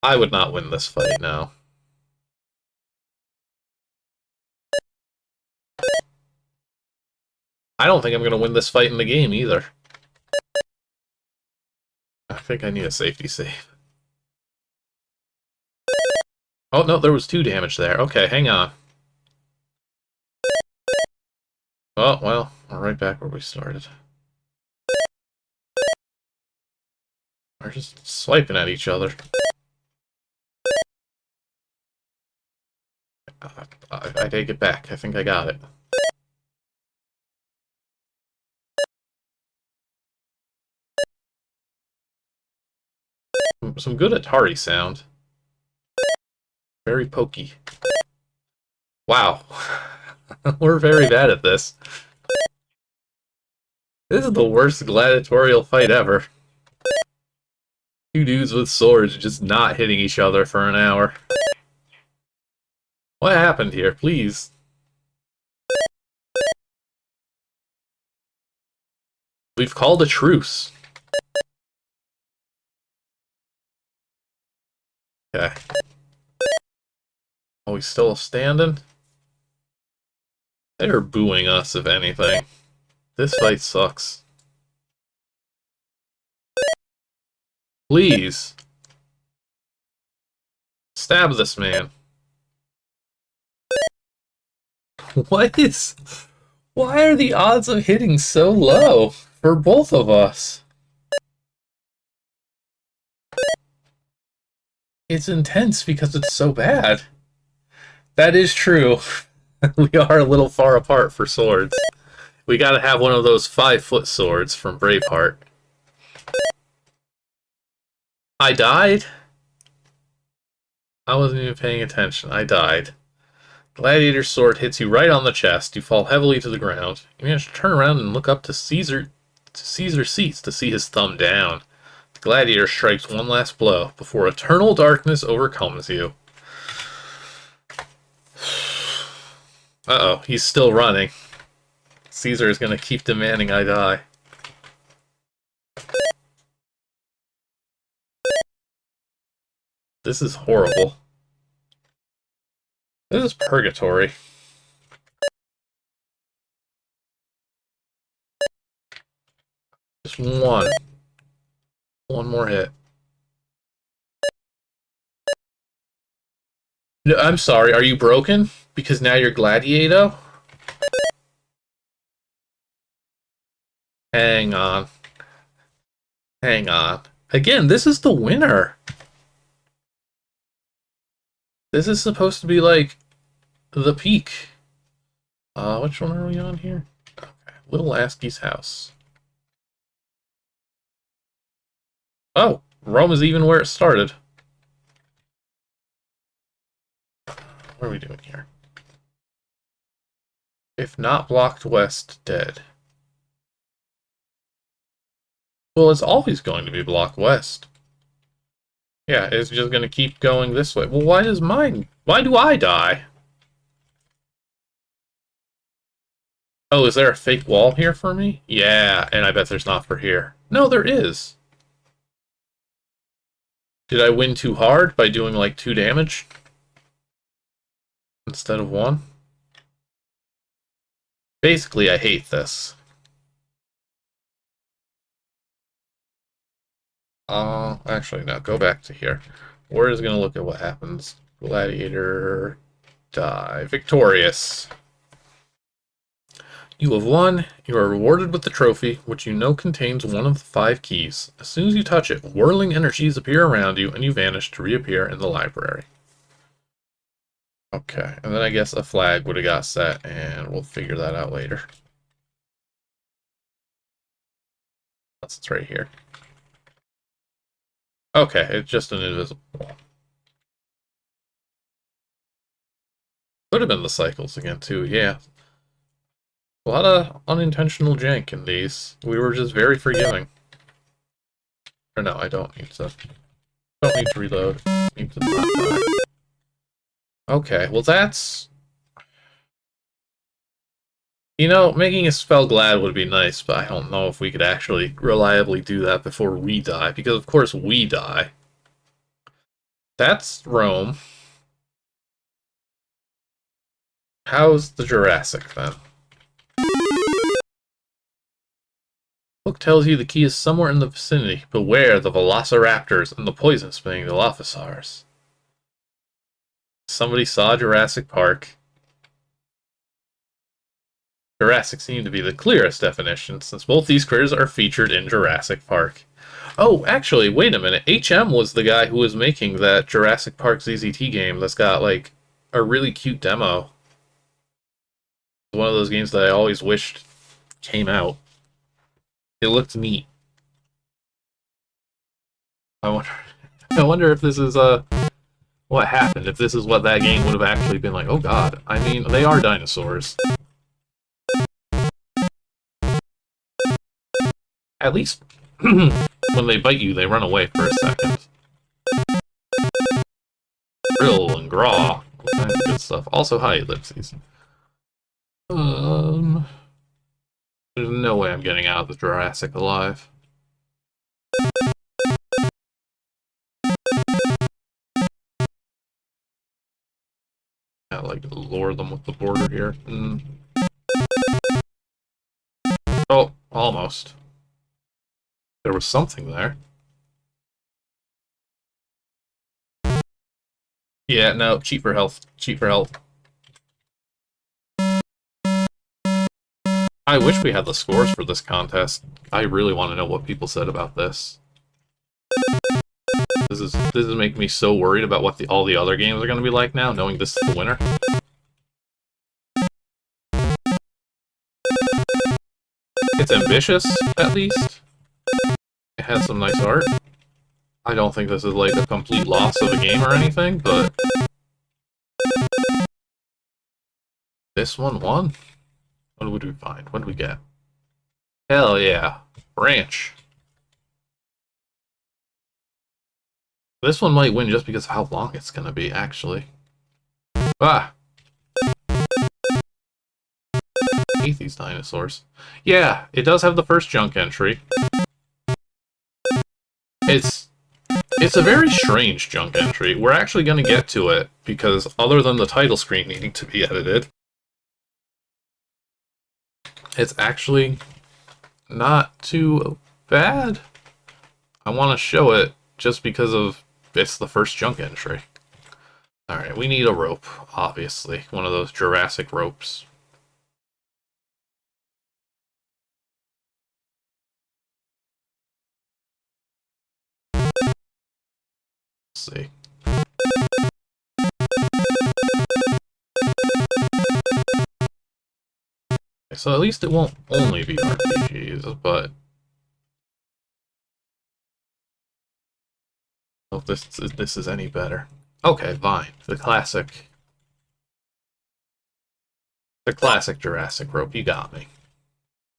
I would not win this fight now. I don't think I'm going to win this fight in the game either. I think I need a safety save. Oh, no, there was 2 damage there. Okay, hang on. Oh, well, we're right back where we started. We're just swiping at each other. I take it back. I think I got it. Some good Atari sound. Very pokey. Wow. We're very bad at this. This is the worst gladiatorial fight ever. Two dudes with swords just not hitting each other for an hour. What happened here, please? We've called a truce. Okay. Oh, he's still standing? They're booing us, if anything. This fight sucks. Please. Stab this man. What is... Why are the odds of hitting so low for both of us? It's intense because it's so bad. That is true. We are a little far apart for swords. We gotta have one of those 5-foot swords from Braveheart. I died? I wasn't even paying attention. I died. Gladiator's sword hits you right on the chest. You fall heavily to the ground. You manage to turn around and look up to Caesar's seats to see his thumb down. The gladiator strikes one last blow before eternal darkness overcomes you. Uh-oh, he's still running. Caesar is going to keep demanding I die. This is horrible. This is purgatory. Just one. One more hit. No, I'm sorry, are you broken? Because now you're Gladiator? Hang on. Hang on. Again, this is the winner. This is supposed to be like the peak. Which one are we on here? Okay, Little Askey's house. Oh, Rome is even where it started. What are we doing here? If not blocked west, dead. Well, it's always going to be blocked west. Yeah, it's just going to keep going this way. Well, why do I die? Oh, is there a fake wall here for me? Yeah, and I bet there's not for here. No, there is. Did I win too hard by doing like 2 damage? Instead of 1? Basically, I hate this. Actually, no, go back to here. We're just gonna look at what happens. Gladiator, die. Victorious. You have won. You are rewarded with the trophy, which you know contains one of the 5 keys. As soon as you touch it, whirling energies appear around you, and you vanish to reappear in the library. Okay, and then I guess a flag would have got set, and we'll figure that out later. It's right here. Okay, it's just an invisible wall. Could have been the cycles again, too, yeah. A lot of unintentional jank in these. We were just very forgiving. Or no, I don't need to reload. I need to not die. Okay, well that's... You know, making a spell glad would be nice, but I don't know if we could actually reliably do that before we die, because of course we die. That's Rome. How's the Jurassic, then? Book tells you the key is somewhere in the vicinity. Beware the velociraptors and the poisonous being the Dilophosaurs. Somebody saw Jurassic Park. Jurassic seemed to be the clearest definition, since both these critters are featured in Jurassic Park. Oh, actually, wait a minute. HM was the guy who was making that Jurassic Park ZZT game that's got, like, a really cute demo. It's one of those games that I always wished came out. It looked neat. I wonder, I wonder if this is what happened. If this is what that game would have actually been like. Oh God! I mean, they are dinosaurs. At least when they bite you, they run away for a second. Grill and graw, all kinds of good stuff. Also, hi, ellipses. There's no way I'm getting out of the Jurassic alive. I like to lure them with the border here. Oh, almost. There was something there. Yeah, no, cheat for health. Cheat for health. I wish we had the scores for this contest. I really want to know what people said about this. This is making me so worried about what all the other games are going to be like now, knowing this is the winner. It's ambitious, at least. It has some nice art. I don't think this is like a complete loss of a game or anything, but this one won. What would we find? What did we get? Hell yeah. Branch. This one might win just because of how long it's going to be, actually. Ah! I hate these dinosaurs. Yeah, it does have the first junk entry. It's a very strange junk entry. We're actually going to get to it, because other than the title screen needing to be edited, it's actually not too bad. I want to show it just because of it's the first junk entry. Alright, we need a rope, obviously. One of those Jurassic ropes. Let's see. So at least it won't only be RPGs, but if this is any better. Okay, fine. The classic Jurassic rope. You got me.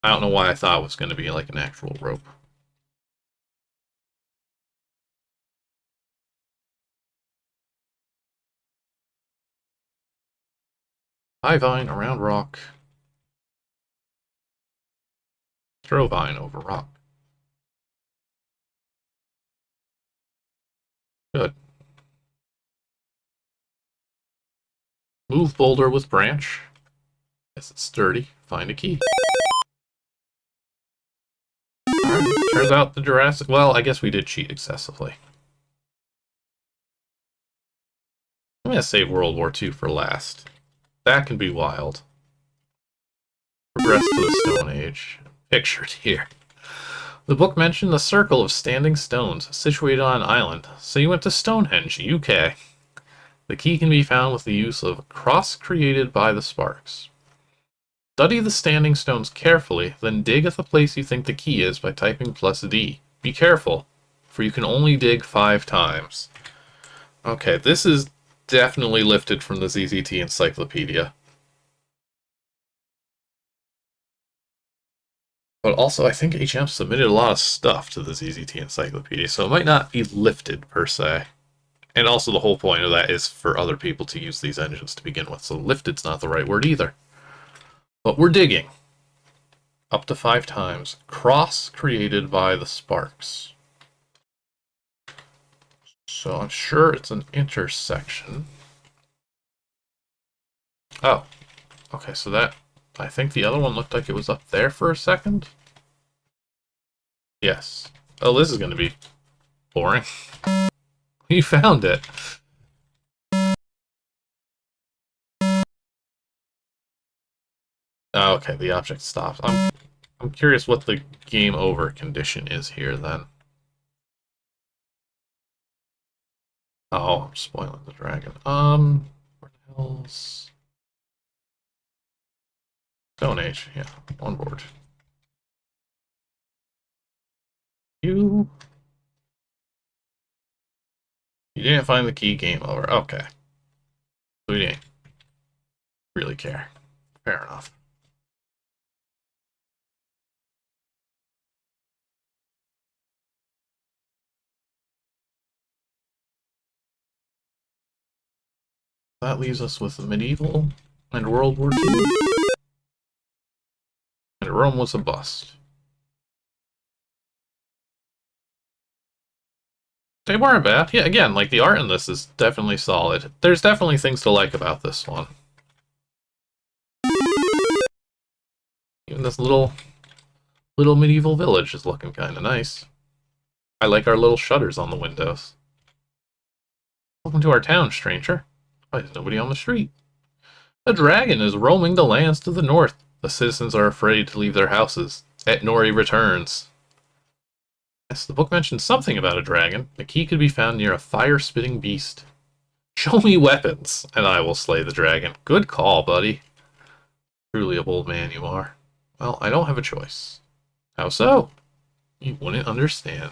I don't know why I thought it was going to be like an actual rope. High vine around rock. Throw vine over rock. Good. Move boulder with branch. Guess it's sturdy. Find a key. Alright, turns out the Jurassic... Well, I guess we did cheat excessively. I'm gonna save World War II for last. That can be wild. Progress to the Stone Age. Pictured here. The book mentioned a circle of standing stones situated on an island, so you went to Stonehenge, UK. The key can be found with the use of cross created by the sparks. Study the standing stones carefully, then dig at the place you think the key is by typing +D. Be careful, for you can only dig 5 times. Okay, this is definitely lifted from the ZZT encyclopedia. But also, I think HM submitted a lot of stuff to the ZZT encyclopedia, so it might not be lifted, per se. And also, the whole point of that is for other people to use these engines to begin with, so lifted's not the right word either. But we're digging. Up to 5 times. Cross created by the sparks. So I'm sure it's an intersection. Oh. Okay, so that... I think the other one looked like it was up there for a second. Yes. Oh, this is going to be boring. You found it. Oh, okay, the object stops. I'm curious what the game over condition is here then. Oh, I'm spoiling the dragon. Where the Else. Stone Age, yeah, on board. You didn't find the key, game over. Okay. We didn't really care. Fair enough. That leaves us with the medieval and World War II. And Rome was a bust. They weren't bad. Yeah, again, like, the art in this is definitely solid. There's definitely things to like about this one. Even this little medieval village is looking kind of nice. I like our little shutters on the windows. Welcome to our town, stranger. Why, there's nobody on the street. A dragon is roaming the lands to the north. The citizens are afraid to leave their houses. Eht Nori returns. Yes, the book mentions something about a dragon. The key could be found near a fire-spitting beast. Show me weapons, and I will slay the dragon. Good call, buddy. Truly a bold man you are. Well, I don't have a choice. How so? You wouldn't understand.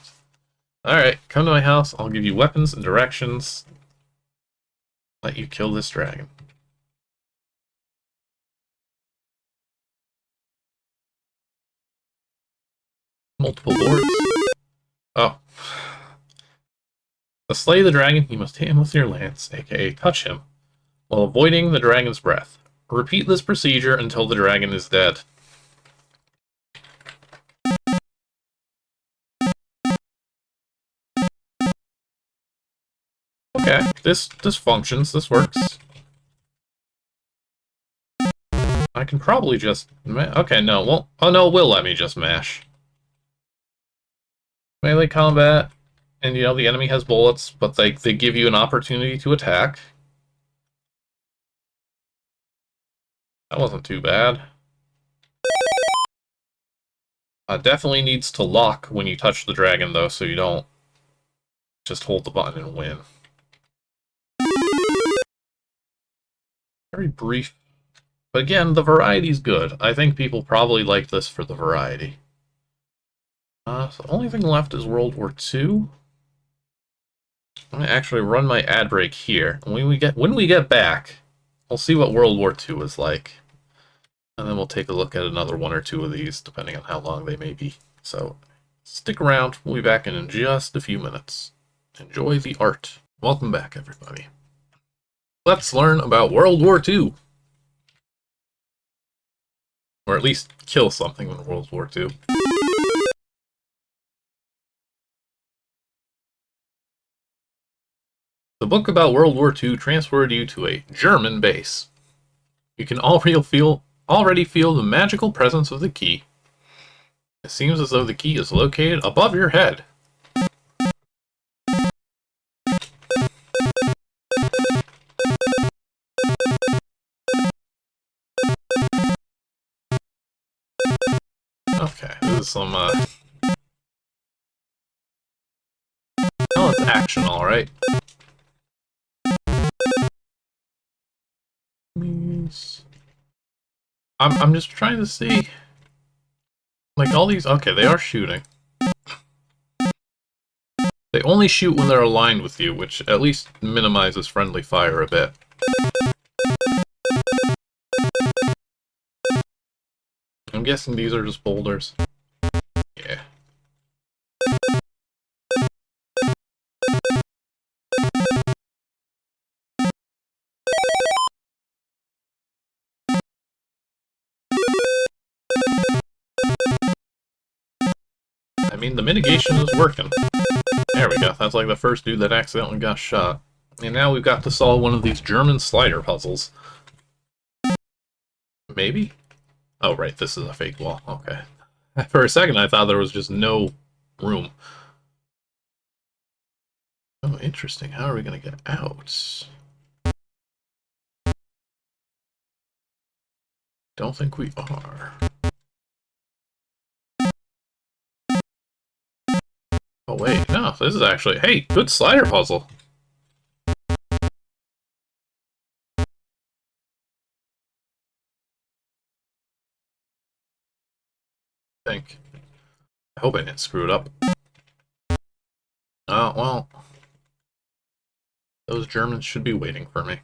Alright, come to my house. I'll give you weapons and directions. Let you kill this dragon. Multiple boards. Oh. To slay the dragon, you must hit him with your lance, aka touch him, while avoiding the dragon's breath. Repeat this procedure until the dragon is dead. Okay, this functions, this works. I can probably just... Okay, no, well... Oh no, it will let me just mash. Melee combat, and you know, the enemy has bullets, but they give you an opportunity to attack. That wasn't too bad. Definitely needs to lock when you touch the dragon, though, so you don't just hold the button and win. Very brief. But again, the variety's good. I think people probably like this for the variety. So the only thing left is World War II. I'm gonna actually run my ad break here. And when we get back, we'll see what World War II is like. And then we'll take a look at another one or two of these, depending on how long they may be. So stick around. We'll be back in just a few minutes. Enjoy the art. Welcome back, everybody. Let's learn about World War II. Or at least kill something in World War II. The book about World War II transferred you to a German base. You can already feel the magical presence of the key. It seems as though the key is located above your head. Okay, this is some, oh, it's action, alright. I'm just trying to see... Like, all these... Okay, they are shooting. They only shoot when they're aligned with you, which at least minimizes friendly fire a bit. I'm guessing these are just boulders. Yeah. I mean, the mitigation is working. There we go. That's like the first dude that accidentally got shot. And now we've got to solve one of these German slider puzzles. Maybe? Oh, right, this is a fake wall. Okay. For a second, I thought there was just no room. Oh, interesting. How are we going to get out? Don't think we are. Oh, wait. No, this is actually... Hey, good slider puzzle. I hope I didn't screw it up. Oh, well. Those Germans should be waiting for me.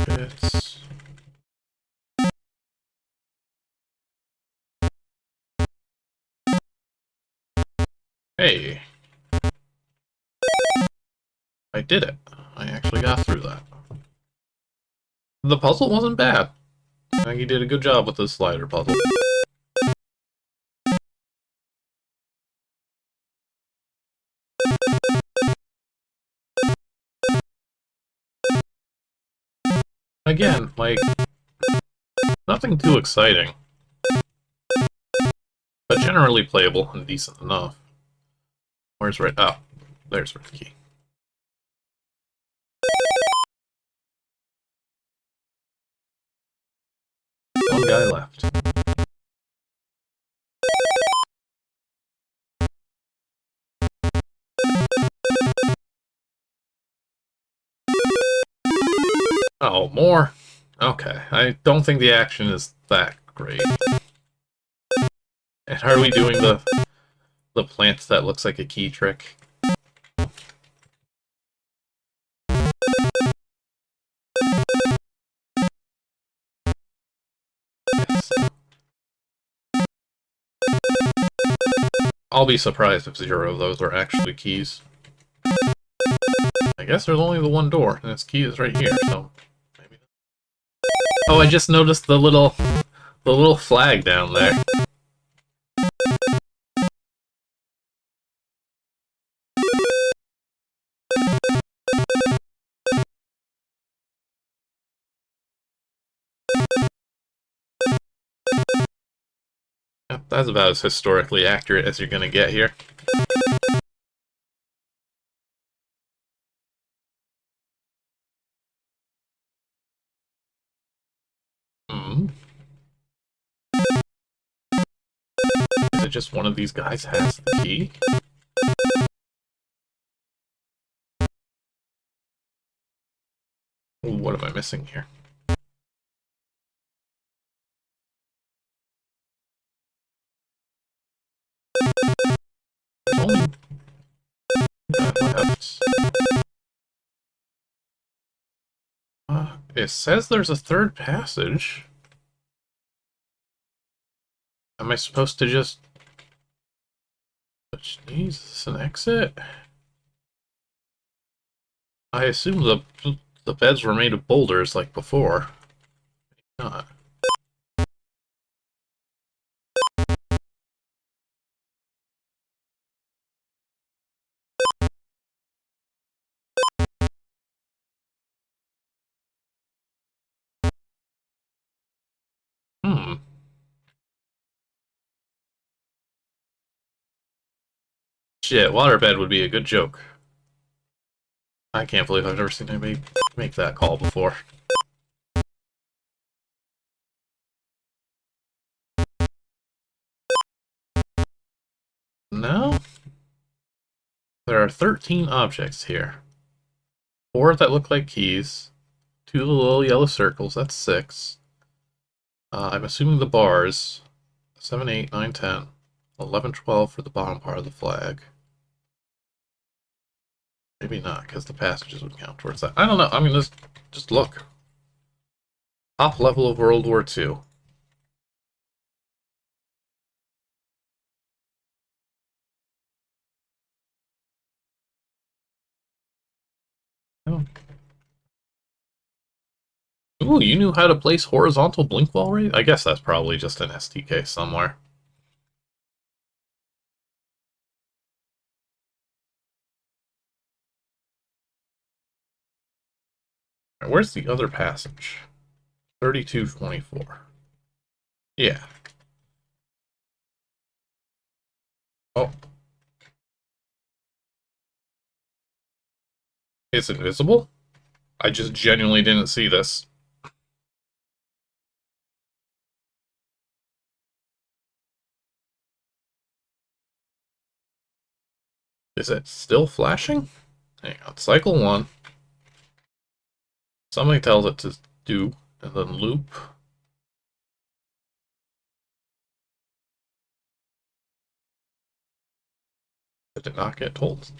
Bits. Hey. I did it. I actually got through that. The puzzle wasn't bad. I think he did a good job with this slider puzzle. Again, like, nothing too exciting, but generally playable and decent enough. Where's right? Oh, there's the key. One guy left. Oh, more? Okay, I don't think the action is that great. And are we doing the plant that looks like a key trick? Yes. I'll be surprised if 0 of those are actually keys. I guess there's only the one door, and its key is right here, so maybe not. Oh, I just noticed the little flag down there. Yep, that's about as historically accurate as you're gonna get here. Hmm. Is it just one of these guys has the key? Ooh, what am I missing here? There's only one left. It says there's a third passage. Am I supposed to just... Jeez, is this an exit? I assume the beds were made of boulders like before. Maybe not. Hmm. Shit, waterbed would be a good joke. I can't believe I've never seen anybody make that call before. No? There are 13 objects here. 4 that look like keys. 2 little yellow circles, that's 6. I'm assuming the bars. 7, 8, 9, 10. 11, 12 for the bottom part of the flag. Maybe not, because the passages would count towards that. I don't know. I mean, just look. Top level of World War II. Oh. Ooh, you knew how to place horizontal blink wall rate? I guess that's probably just an STK somewhere. Where's the other passage? 3224. Yeah. Oh. It's invisible? I just genuinely didn't see this. Is it still flashing? Hang on, cycle 1. Something tells it to do, and then loop. Did it not get told?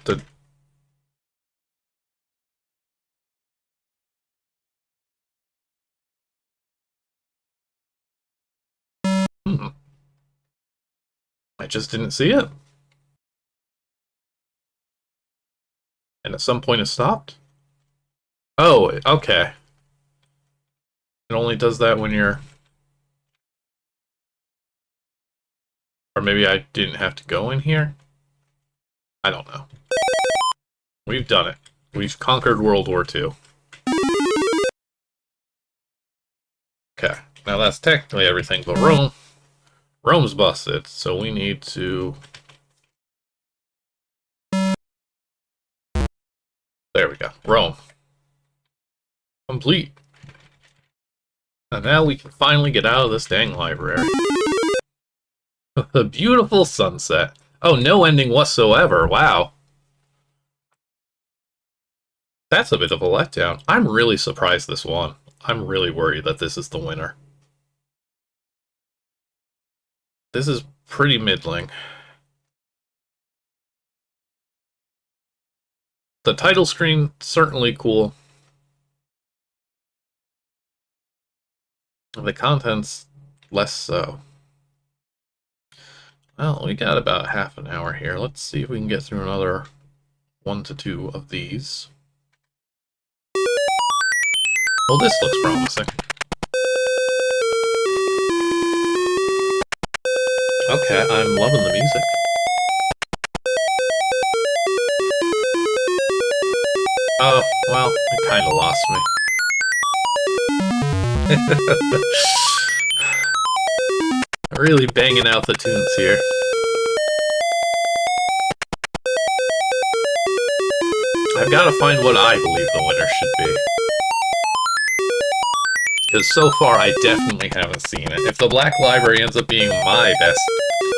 I just didn't see it. And at some point it stopped? Oh, okay. It only does that when you're... Or maybe I didn't have to go in here? I don't know. We've done it. We've conquered World War II. Okay, now that's technically everything but Rome. Rome's busted, so we need to... There we go. Rome. Complete. And now we can finally get out of this dang library. The beautiful sunset. Oh, no ending whatsoever. Wow. That's a bit of a letdown. I'm really surprised this won. I'm really worried that this is the winner. This is pretty middling. The title screen, certainly cool. The content's less so. Well, we got about half an hour here. Let's see if we can get through another 1 to 2 of these. Well, this looks promising. Okay, I'm loving the music. Oh, well, it kinda lost me. Really banging out the tunes here. I've got to find what I believe the winner should be. Because so far, I definitely haven't seen it. If the Black Library ends up being my best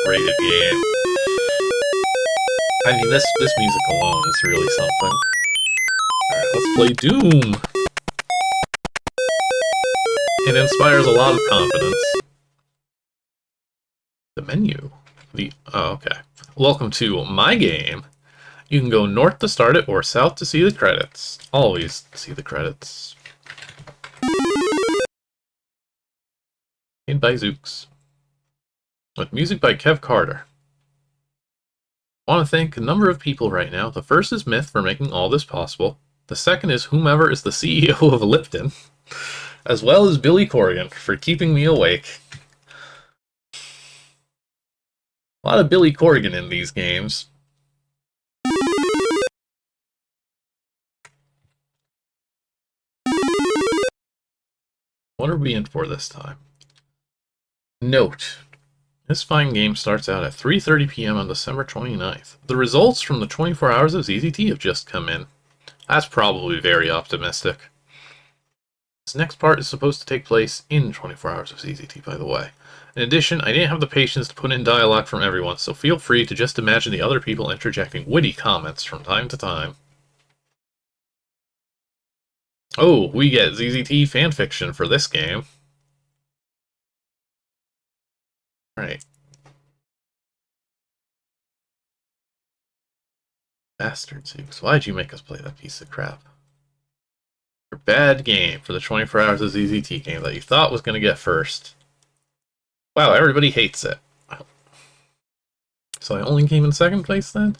rated game, I mean, this music alone is really something. Alright, let's play Doom! It inspires a lot of confidence. The menu. Oh, okay. Welcome to my game. You can go north to start it or south to see the credits. Always see the credits. Made by Zeux. With music by Kev Carter. I want to thank a number of people right now. The first is Myth for making all this possible. The second is whomever is the CEO of Lipton. As well as Billy Corrigan for keeping me awake. A lot of Billy Corrigan in these games. What are we in for this time? Note. This fine game starts out at 3:30 p.m. on December 29th. The results from the 24 hours of ZZT have just come in. That's probably very optimistic. This next part is supposed to take place in 24 hours of ZZT, by the way. In addition, I didn't have the patience to put in dialogue from everyone, so feel free to just imagine the other people interjecting witty comments from time to time. Oh, we get ZZT fanfiction for this game. Right. Bastard Zeux. Why'd you make us play that piece of crap? Your bad game for the 24 hours of ZZT game that you thought was going to get first. Wow, everybody hates it. So I only came in second place then?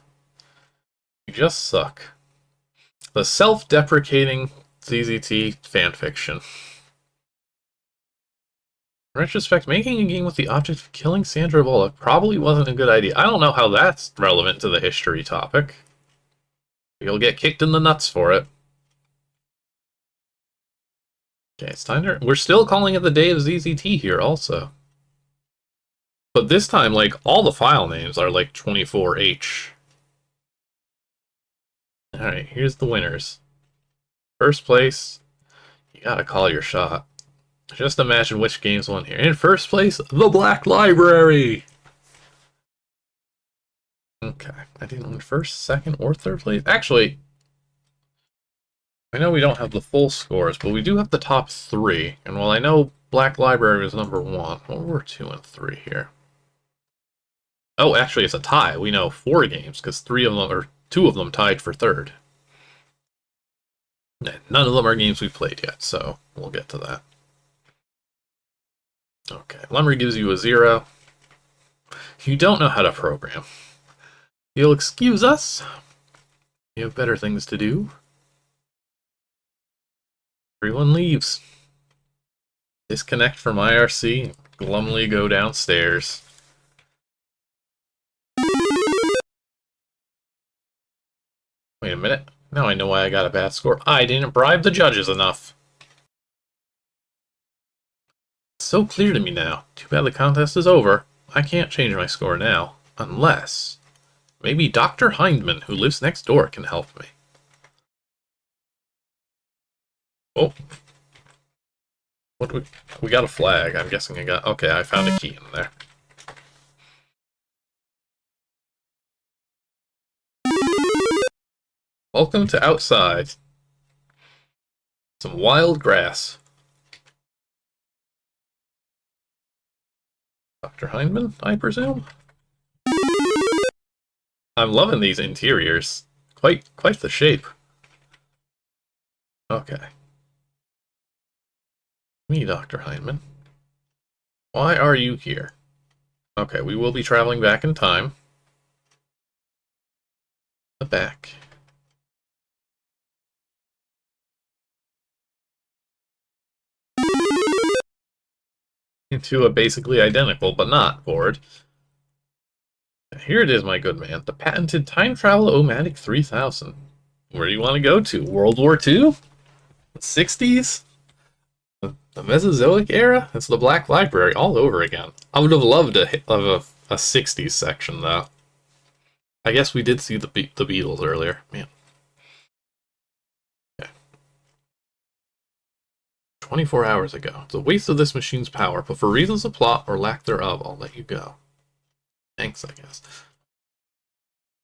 You just suck. The self-deprecating ZZT fanfiction. In retrospect, making a game with the object of killing Sandra Bullock probably wasn't a good idea. I don't know how that's relevant to the history topic. You'll get kicked in the nuts for it. Okay, it's time to... We're still calling it the day of ZZT here also. But this time, like, all the file names are like 24H. Alright, here's the winners. First place, you gotta call your shot. Just imagine which games won here. In first place, the Black Library! Okay, I didn't win first, second, or third place. Actually, I know we don't have the full scores, but we do have the top 3. And while I know Black Library was number 1, what were 2 and 3 here? Oh, actually, it's a tie. We know 4 games, because 3 of them, or 2 of them tied for 3rd. None of them are games we've played yet, so we'll get to that. Okay, Lemry gives you a 0. You don't know how to program. You'll excuse us. You have better things to do. Everyone leaves. Disconnect from IRC. Glumly go downstairs. Wait a minute. Now I know why I got a bad score. I didn't bribe the judges enough. It's so clear to me now. Too bad the contest is over. I can't change my score now. Unless... maybe Dr. Hindman, who lives next door, can help me. Oh. What we got a flag. I'm guessing I got... okay, I found a key in there. Welcome to outside. Some wild grass. Dr. Hindman, I presume? I'm loving these interiors. Quite the shape. Okay. Me, Dr. Hindman. Why are you here? Okay, we will be traveling back in time. The back. Into a basically identical, but not, board. Here it is, my good man. The patented time travel Omatic 3000. Where do you want to go to? World War II? The 60s? The Mesozoic era? It's the Black Library all over again. I would have loved a 60s section, though. I guess we did see the Beatles earlier. Man. Okay. 24 hours ago. It's a waste of this machine's power, but for reasons of plot or lack thereof, I'll let you go. Thanks, I guess.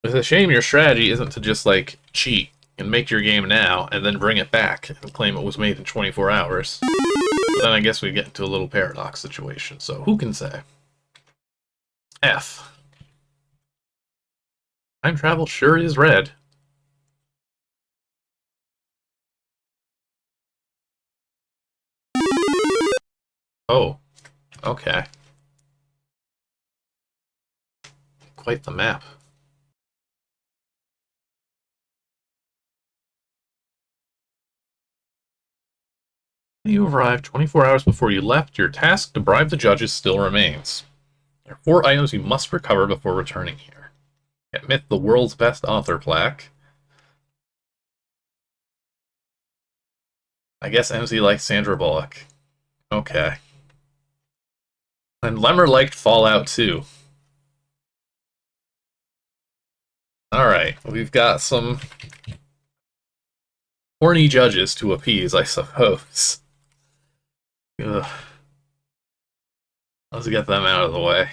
It's a shame your strategy isn't to just, like, cheat and make your game now, and then bring it back and claim it was made in 24 hours. But then I guess we get into a little paradox situation, so who can say? F. Time travel sure is red. Oh, okay. Quite the map. You arrived 24 hours before you left. Your task to bribe the judges still remains. There are 4 items you must recover before returning here. Admit the world's best author plaque. I guess MZ likes Sandra Bullock. Okay. And Lemmer liked Fallout 2. Alright, we've got some horny judges to appease, I suppose. Ugh. Let's get them out of the way.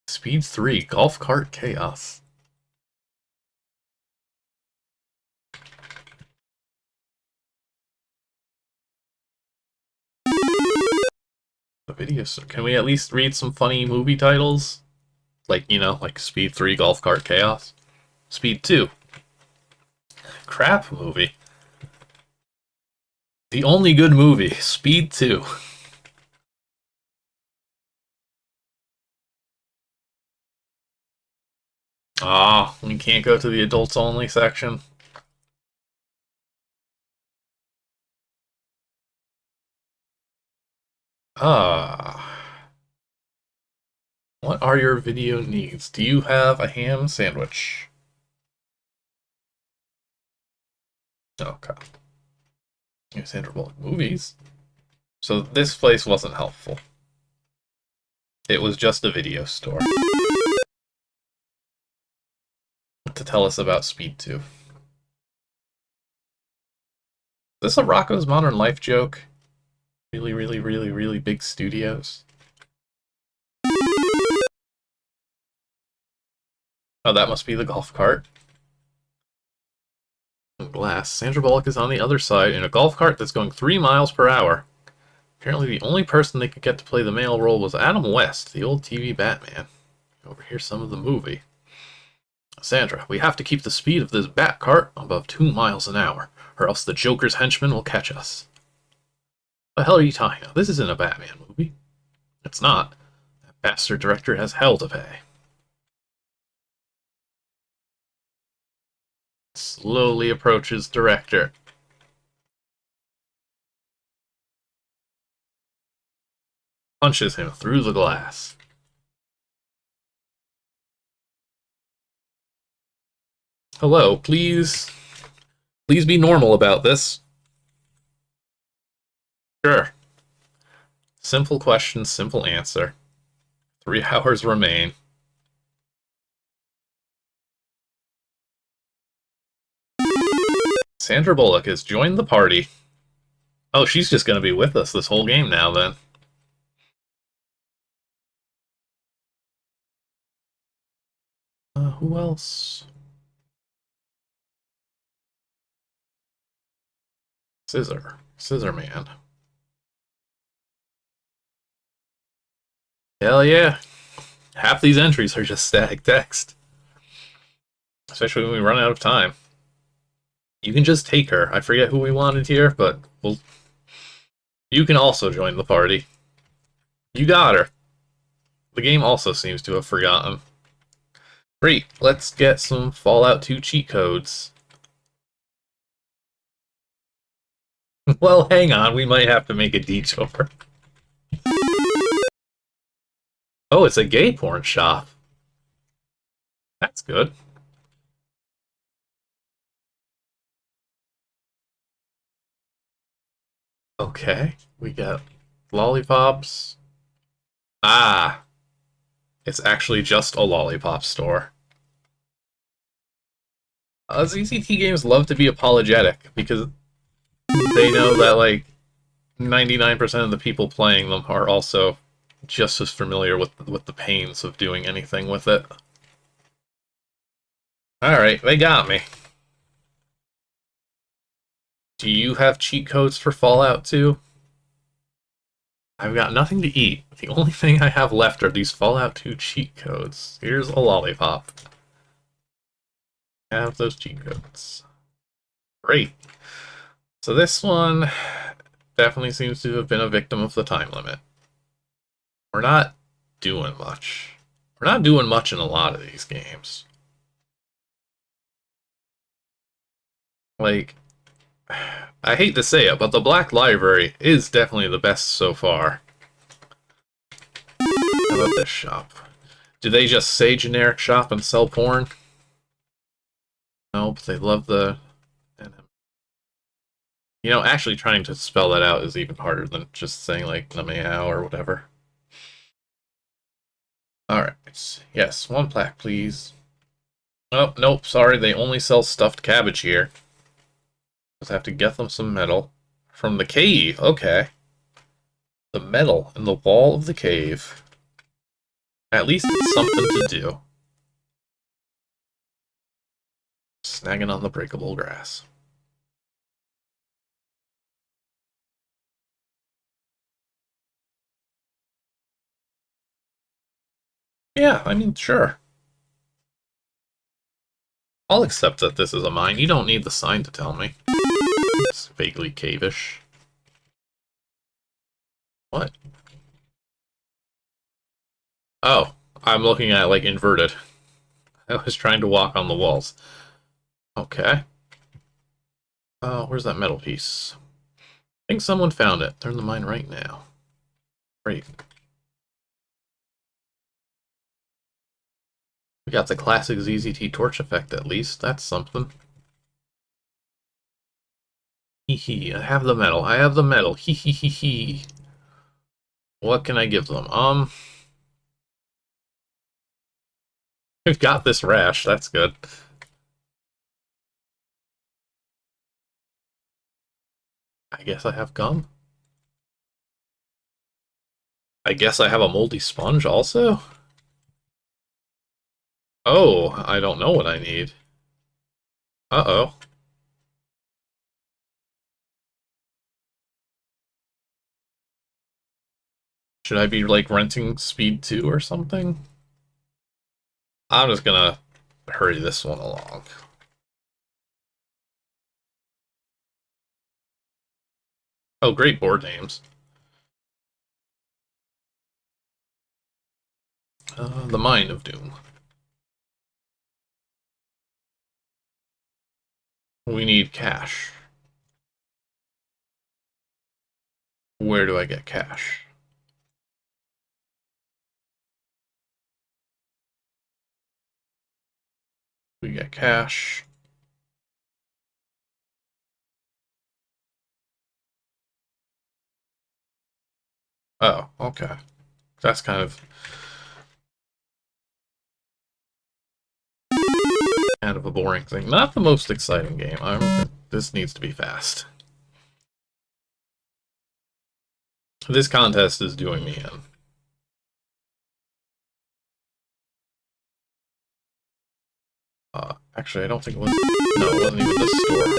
Speed 3, Golf Cart Chaos. The videos. Can we at least read some funny movie titles? Like, you know, like Speed 3, Golf Cart Chaos. Speed 2. Crap movie. The only good movie, Speed 2. Ah, we can't go to the adults only section. Ah. What are your video needs? Do you have a ham sandwich? Okay. Sandra Bullock movies. So this place wasn't helpful. It was just a video store. To tell us about Speed 2. Is this a Rocco's Modern Life joke? Really, really, really, really big studios? Oh, that must be the golf cart. broken glass. Sandra Bullock is on the other side in a golf cart that's going 3 miles per hour. Apparently the only person they could get to play the male role was Adam West, the old TV Batman. Overhear some of the movie. Sandra, we have to keep the speed of this bat cart above 2 miles an hour, or else the Joker's henchmen will catch us. What the hell are you talking about? This isn't a Batman movie. It's not. That bastard director has hell to pay. Slowly approaches director. Punches him through the glass. Hello, please be normal about this. Sure. Simple question, simple answer. 3 hours remain. Sandra Bullock has joined the party. Oh, she's just going to be with us this whole game now, then. Who else? Scissor Man. Hell yeah. Half these entries are just static text. Especially when we run out of time. You can just take her. I forget who we wanted here, but you can also join the party. You got her. The game also seems to have forgotten. Great, let's get some Fallout 2 cheat codes. Well, hang on, we might have to make a detour. Oh, it's a gay porn shop. That's good. Okay, we got lollipops. Ah, it's actually just a lollipop store. ZZT games love to be apologetic because they know that, like, 99% of the people playing them are also just as familiar with the pains of doing anything with it. Alright, they got me. Do you have cheat codes for Fallout 2? I've got nothing to eat. The only thing I have left are these Fallout 2 cheat codes. Here's a lollipop. Have those cheat codes. Great. So this one definitely seems to have been a victim of the time limit. We're not doing much. We're not doing much in a lot of these games. Like, I hate to say it, but the Black Library is definitely the best so far. How about this shop? Do they just say generic shop and sell porn? No, but they love the... You know, actually trying to spell that out is even harder than just saying, like, the meow or whatever. Alright. Yes, 1 plaque, please. Oh, nope, sorry, they only sell stuffed cabbage here. Just have to get them some metal. From the cave, okay. The metal in the wall of the cave. At least it's something to do. Snagging on the breakable grass. Yeah, I mean, sure. I'll accept that this is a mine. You don't need the sign to tell me. It's vaguely cave-ish. What? Oh, I'm looking at, like, inverted. I was trying to walk on the walls. Okay. Where's that metal piece? I think someone found it. They're in the mine right now. Great. We got the classic ZZT torch effect, at least. That's something. Hee hee, I have the metal. I have the metal. Hee hee hee hee. What can I give them? We've got this rash. That's good. I guess I have gum. I guess I have a moldy sponge also? Oh, I don't know what I need. Uh-oh. Should I be, like, renting Speed 2 or something? I'm just gonna hurry this one along. Oh, great board names. The Mind of Doom. We need cash. Where do I get cash? We get cash. Oh, okay. That's kind of a boring thing. Not the most exciting game. This needs to be fast. This contest is doing me in. Actually, I don't think it was... No, it wasn't even this store.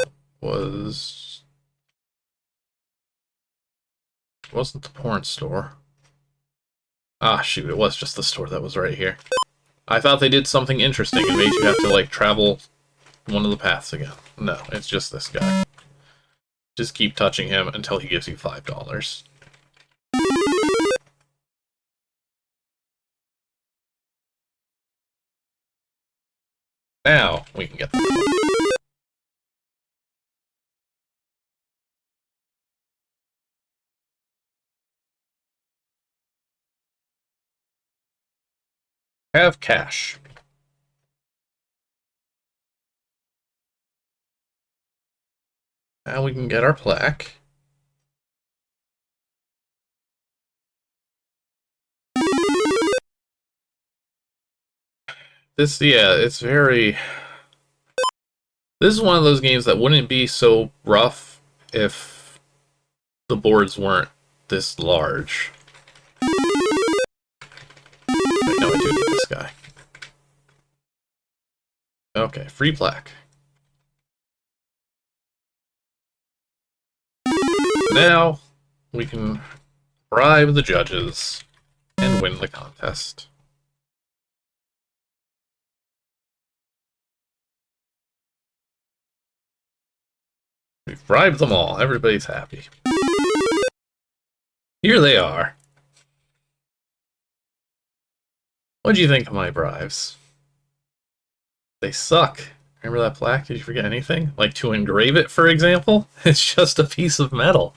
It wasn't the porn store. Ah, shoot, it was just the store that was right here. I thought they did something interesting and made you have to, like, travel one of the paths again. No, it's just this guy. Just keep touching him until he gives you $5. Now, we can get them. Have cash. Now we can get our plaque. It's very... This is one of those games that wouldn't be so rough if the boards weren't this large. Wait, no, I do need this guy. Okay, free plaque. Now, we can bribe the judges and win the contest. We've bribed them all. Everybody's happy. Here they are. What do you think of my bribes? They suck. Remember that plaque? Did you forget anything? Like to engrave it, for example? It's just a piece of metal.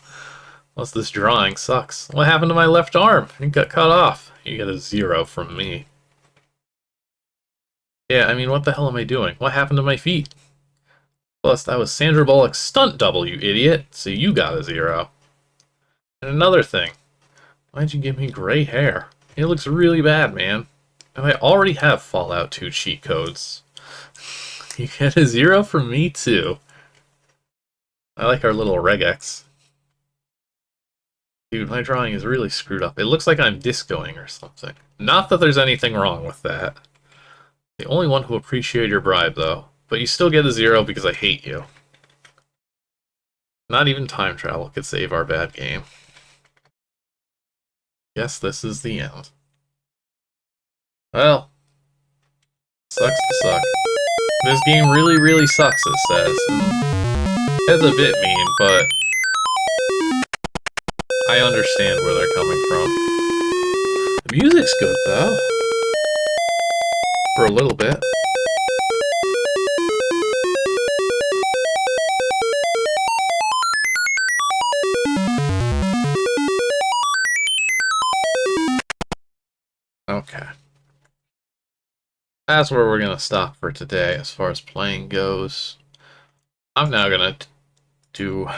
Plus, this drawing sucks. What happened to my left arm? It got cut off. You get a 0 from me. Yeah, I mean, what the hell am I doing? What happened to my feet? Plus, that was Sandra Bullock's stunt double, you idiot. So you got a 0. And another thing. Why'd you give me gray hair? It looks really bad, man. And I already have Fallout 2 cheat codes. You get a 0 from me, too. I like our little regex. Dude, my drawing is really screwed up. It looks like I'm discoing or something. Not that there's anything wrong with that. The only one who appreciated your bribe, though. But you still get a 0 because I hate you. Not even time travel could save our bad game. Guess this is the end. Well, sucks to suck. This game really, really sucks, it says. It's a bit mean, but I understand where they're coming from. The music's good, though. For a little bit. Okay. That's where we're going to stop for today as far as playing goes. I'm now going to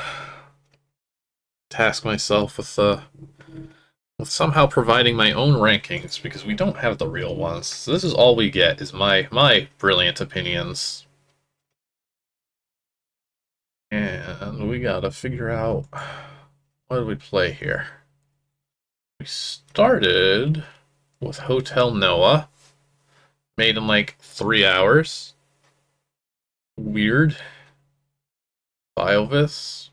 task myself with somehow providing my own rankings, because we don't have the real ones. So this is all we get, is my brilliant opinions. And we gotta figure out, what did we play here? We started with Hotel Noah, made in like 3 hours. Weird. Viovis.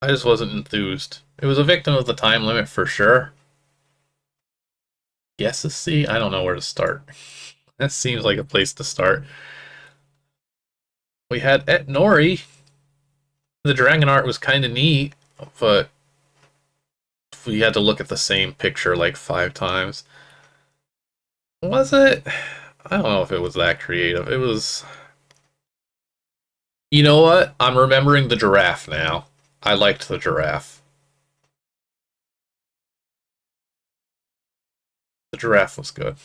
I just wasn't enthused. It was a victim of the time limit for sure. Guesses C? I don't know where to start. That seems like a place to start. We had Eht Nori. The dragon art was kind of neat, but we had to look at the same picture like 5 times. Was it? I don't know if it was that creative. It was... You know what? I'm remembering the giraffe now. I liked the giraffe. The giraffe was good.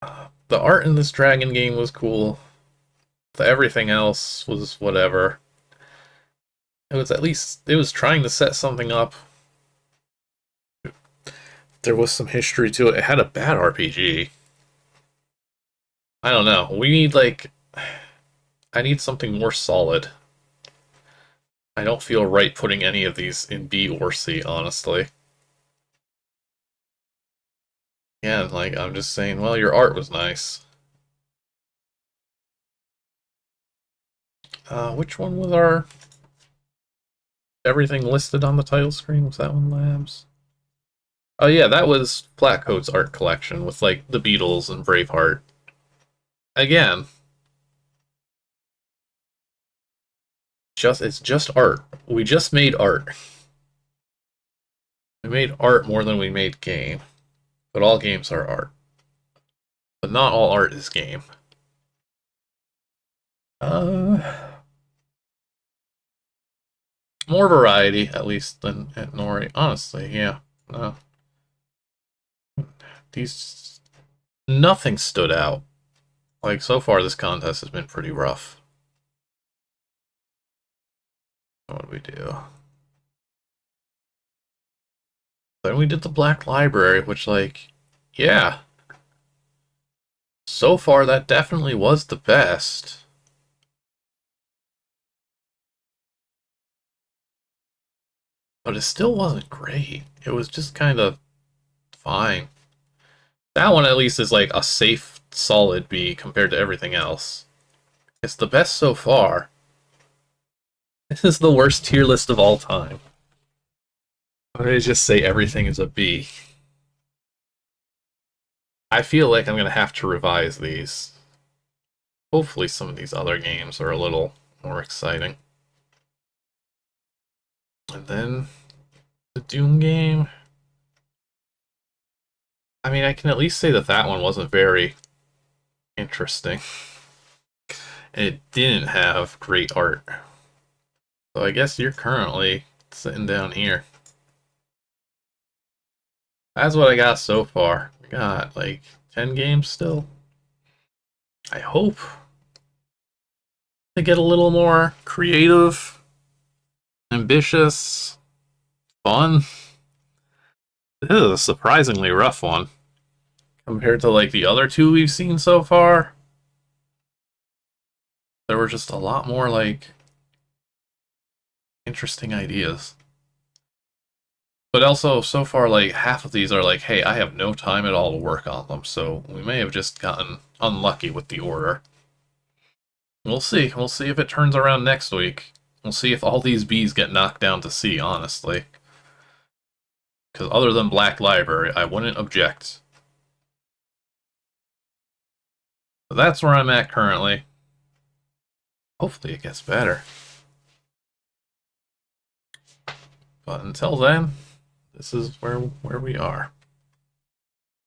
The art in this dragon game was cool. Everything else was whatever. It was at least, it was trying to set something up. There was some history to it. It had a bad RPG. I don't know. We need, like... I need something more solid. I don't feel right putting any of these in B or C, honestly. Yeah, like, I'm just saying, well, your art was nice. Which one was our... Everything listed on the title screen? Was that one Labs? Oh yeah, that was Flatcoat's art collection with, like, the Beatles and Braveheart. Again. It's just art. We just made art. We made art more than we made game. But all games are art. But not all art is game. More variety, at least, than Eht Nori. Honestly, yeah. Nothing stood out. Like, so far this contest has been pretty rough. What did we do? Then we did the Black Library, which, like, yeah. So far, that definitely was the best. But it still wasn't great. It was just kind of fine. That one, at least, is, like, a safe, solid B compared to everything else. It's the best so far. This is the worst tier list of all time. Why did I just say everything is a B? I feel like I'm going to have to revise these. Hopefully some of these other games are a little more exciting. And then the Doom game. I mean, I can at least say that that one wasn't very interesting. And it didn't have great art. So I guess you're currently sitting down here. That's what I got so far. We got like 10 games still. I hope to get a little more creative, ambitious, fun. This is a surprisingly rough one compared to like the other 2 we've seen so far. There were just a lot more like interesting ideas. But also, so far, like, half of these are like, hey, I have no time at all to work on them, so we may have just gotten unlucky with the order. We'll see. We'll see if it turns around next week. We'll see if all these Bs get knocked down to C, honestly. Because other than Black Library, I wouldn't object. But that's where I'm at currently. Hopefully it gets better. But until then, this is where we are.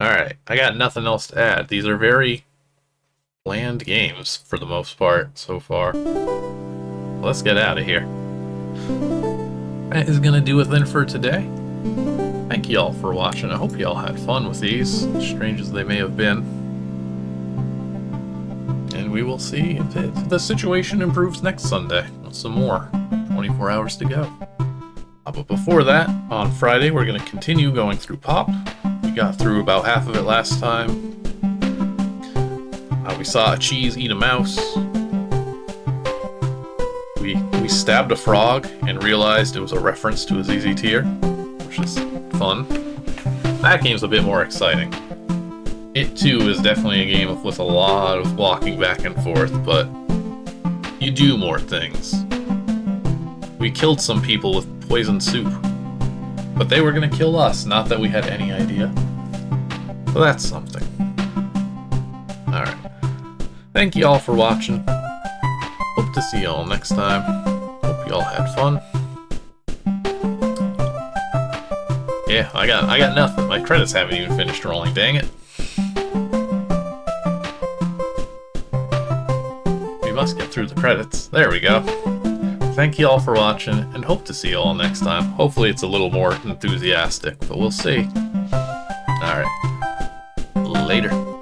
Alright, I got nothing else to add. These are very bland games for the most part so far. Let's get out of here. That is going to do it then for today. Thank you all for watching. I hope you all had fun with these, strange as they may have been. And we will see if the situation improves next Sunday with some more. 24 hours to go. But before that, on Friday, we're going to continue going through Pop. We got through about half of it last time. We saw a cheese eat a mouse. We stabbed a frog and realized it was a reference to a ZZT, which is fun. That game's a bit more exciting. It, too, is definitely a game with a lot of walking back and forth, but you do more things. We killed some people with poison soup. But they were gonna kill us, not that we had any idea. So that's something. Alright. Thank you all for watching. Hope to see you all next time. Hope you all had fun. Yeah, I got nothing. My credits haven't even finished rolling, dang it. We must get through the credits. There we go. Thank you all for watching, and hope to see you all next time. Hopefully it's a little more enthusiastic, but we'll see. Alright. Later.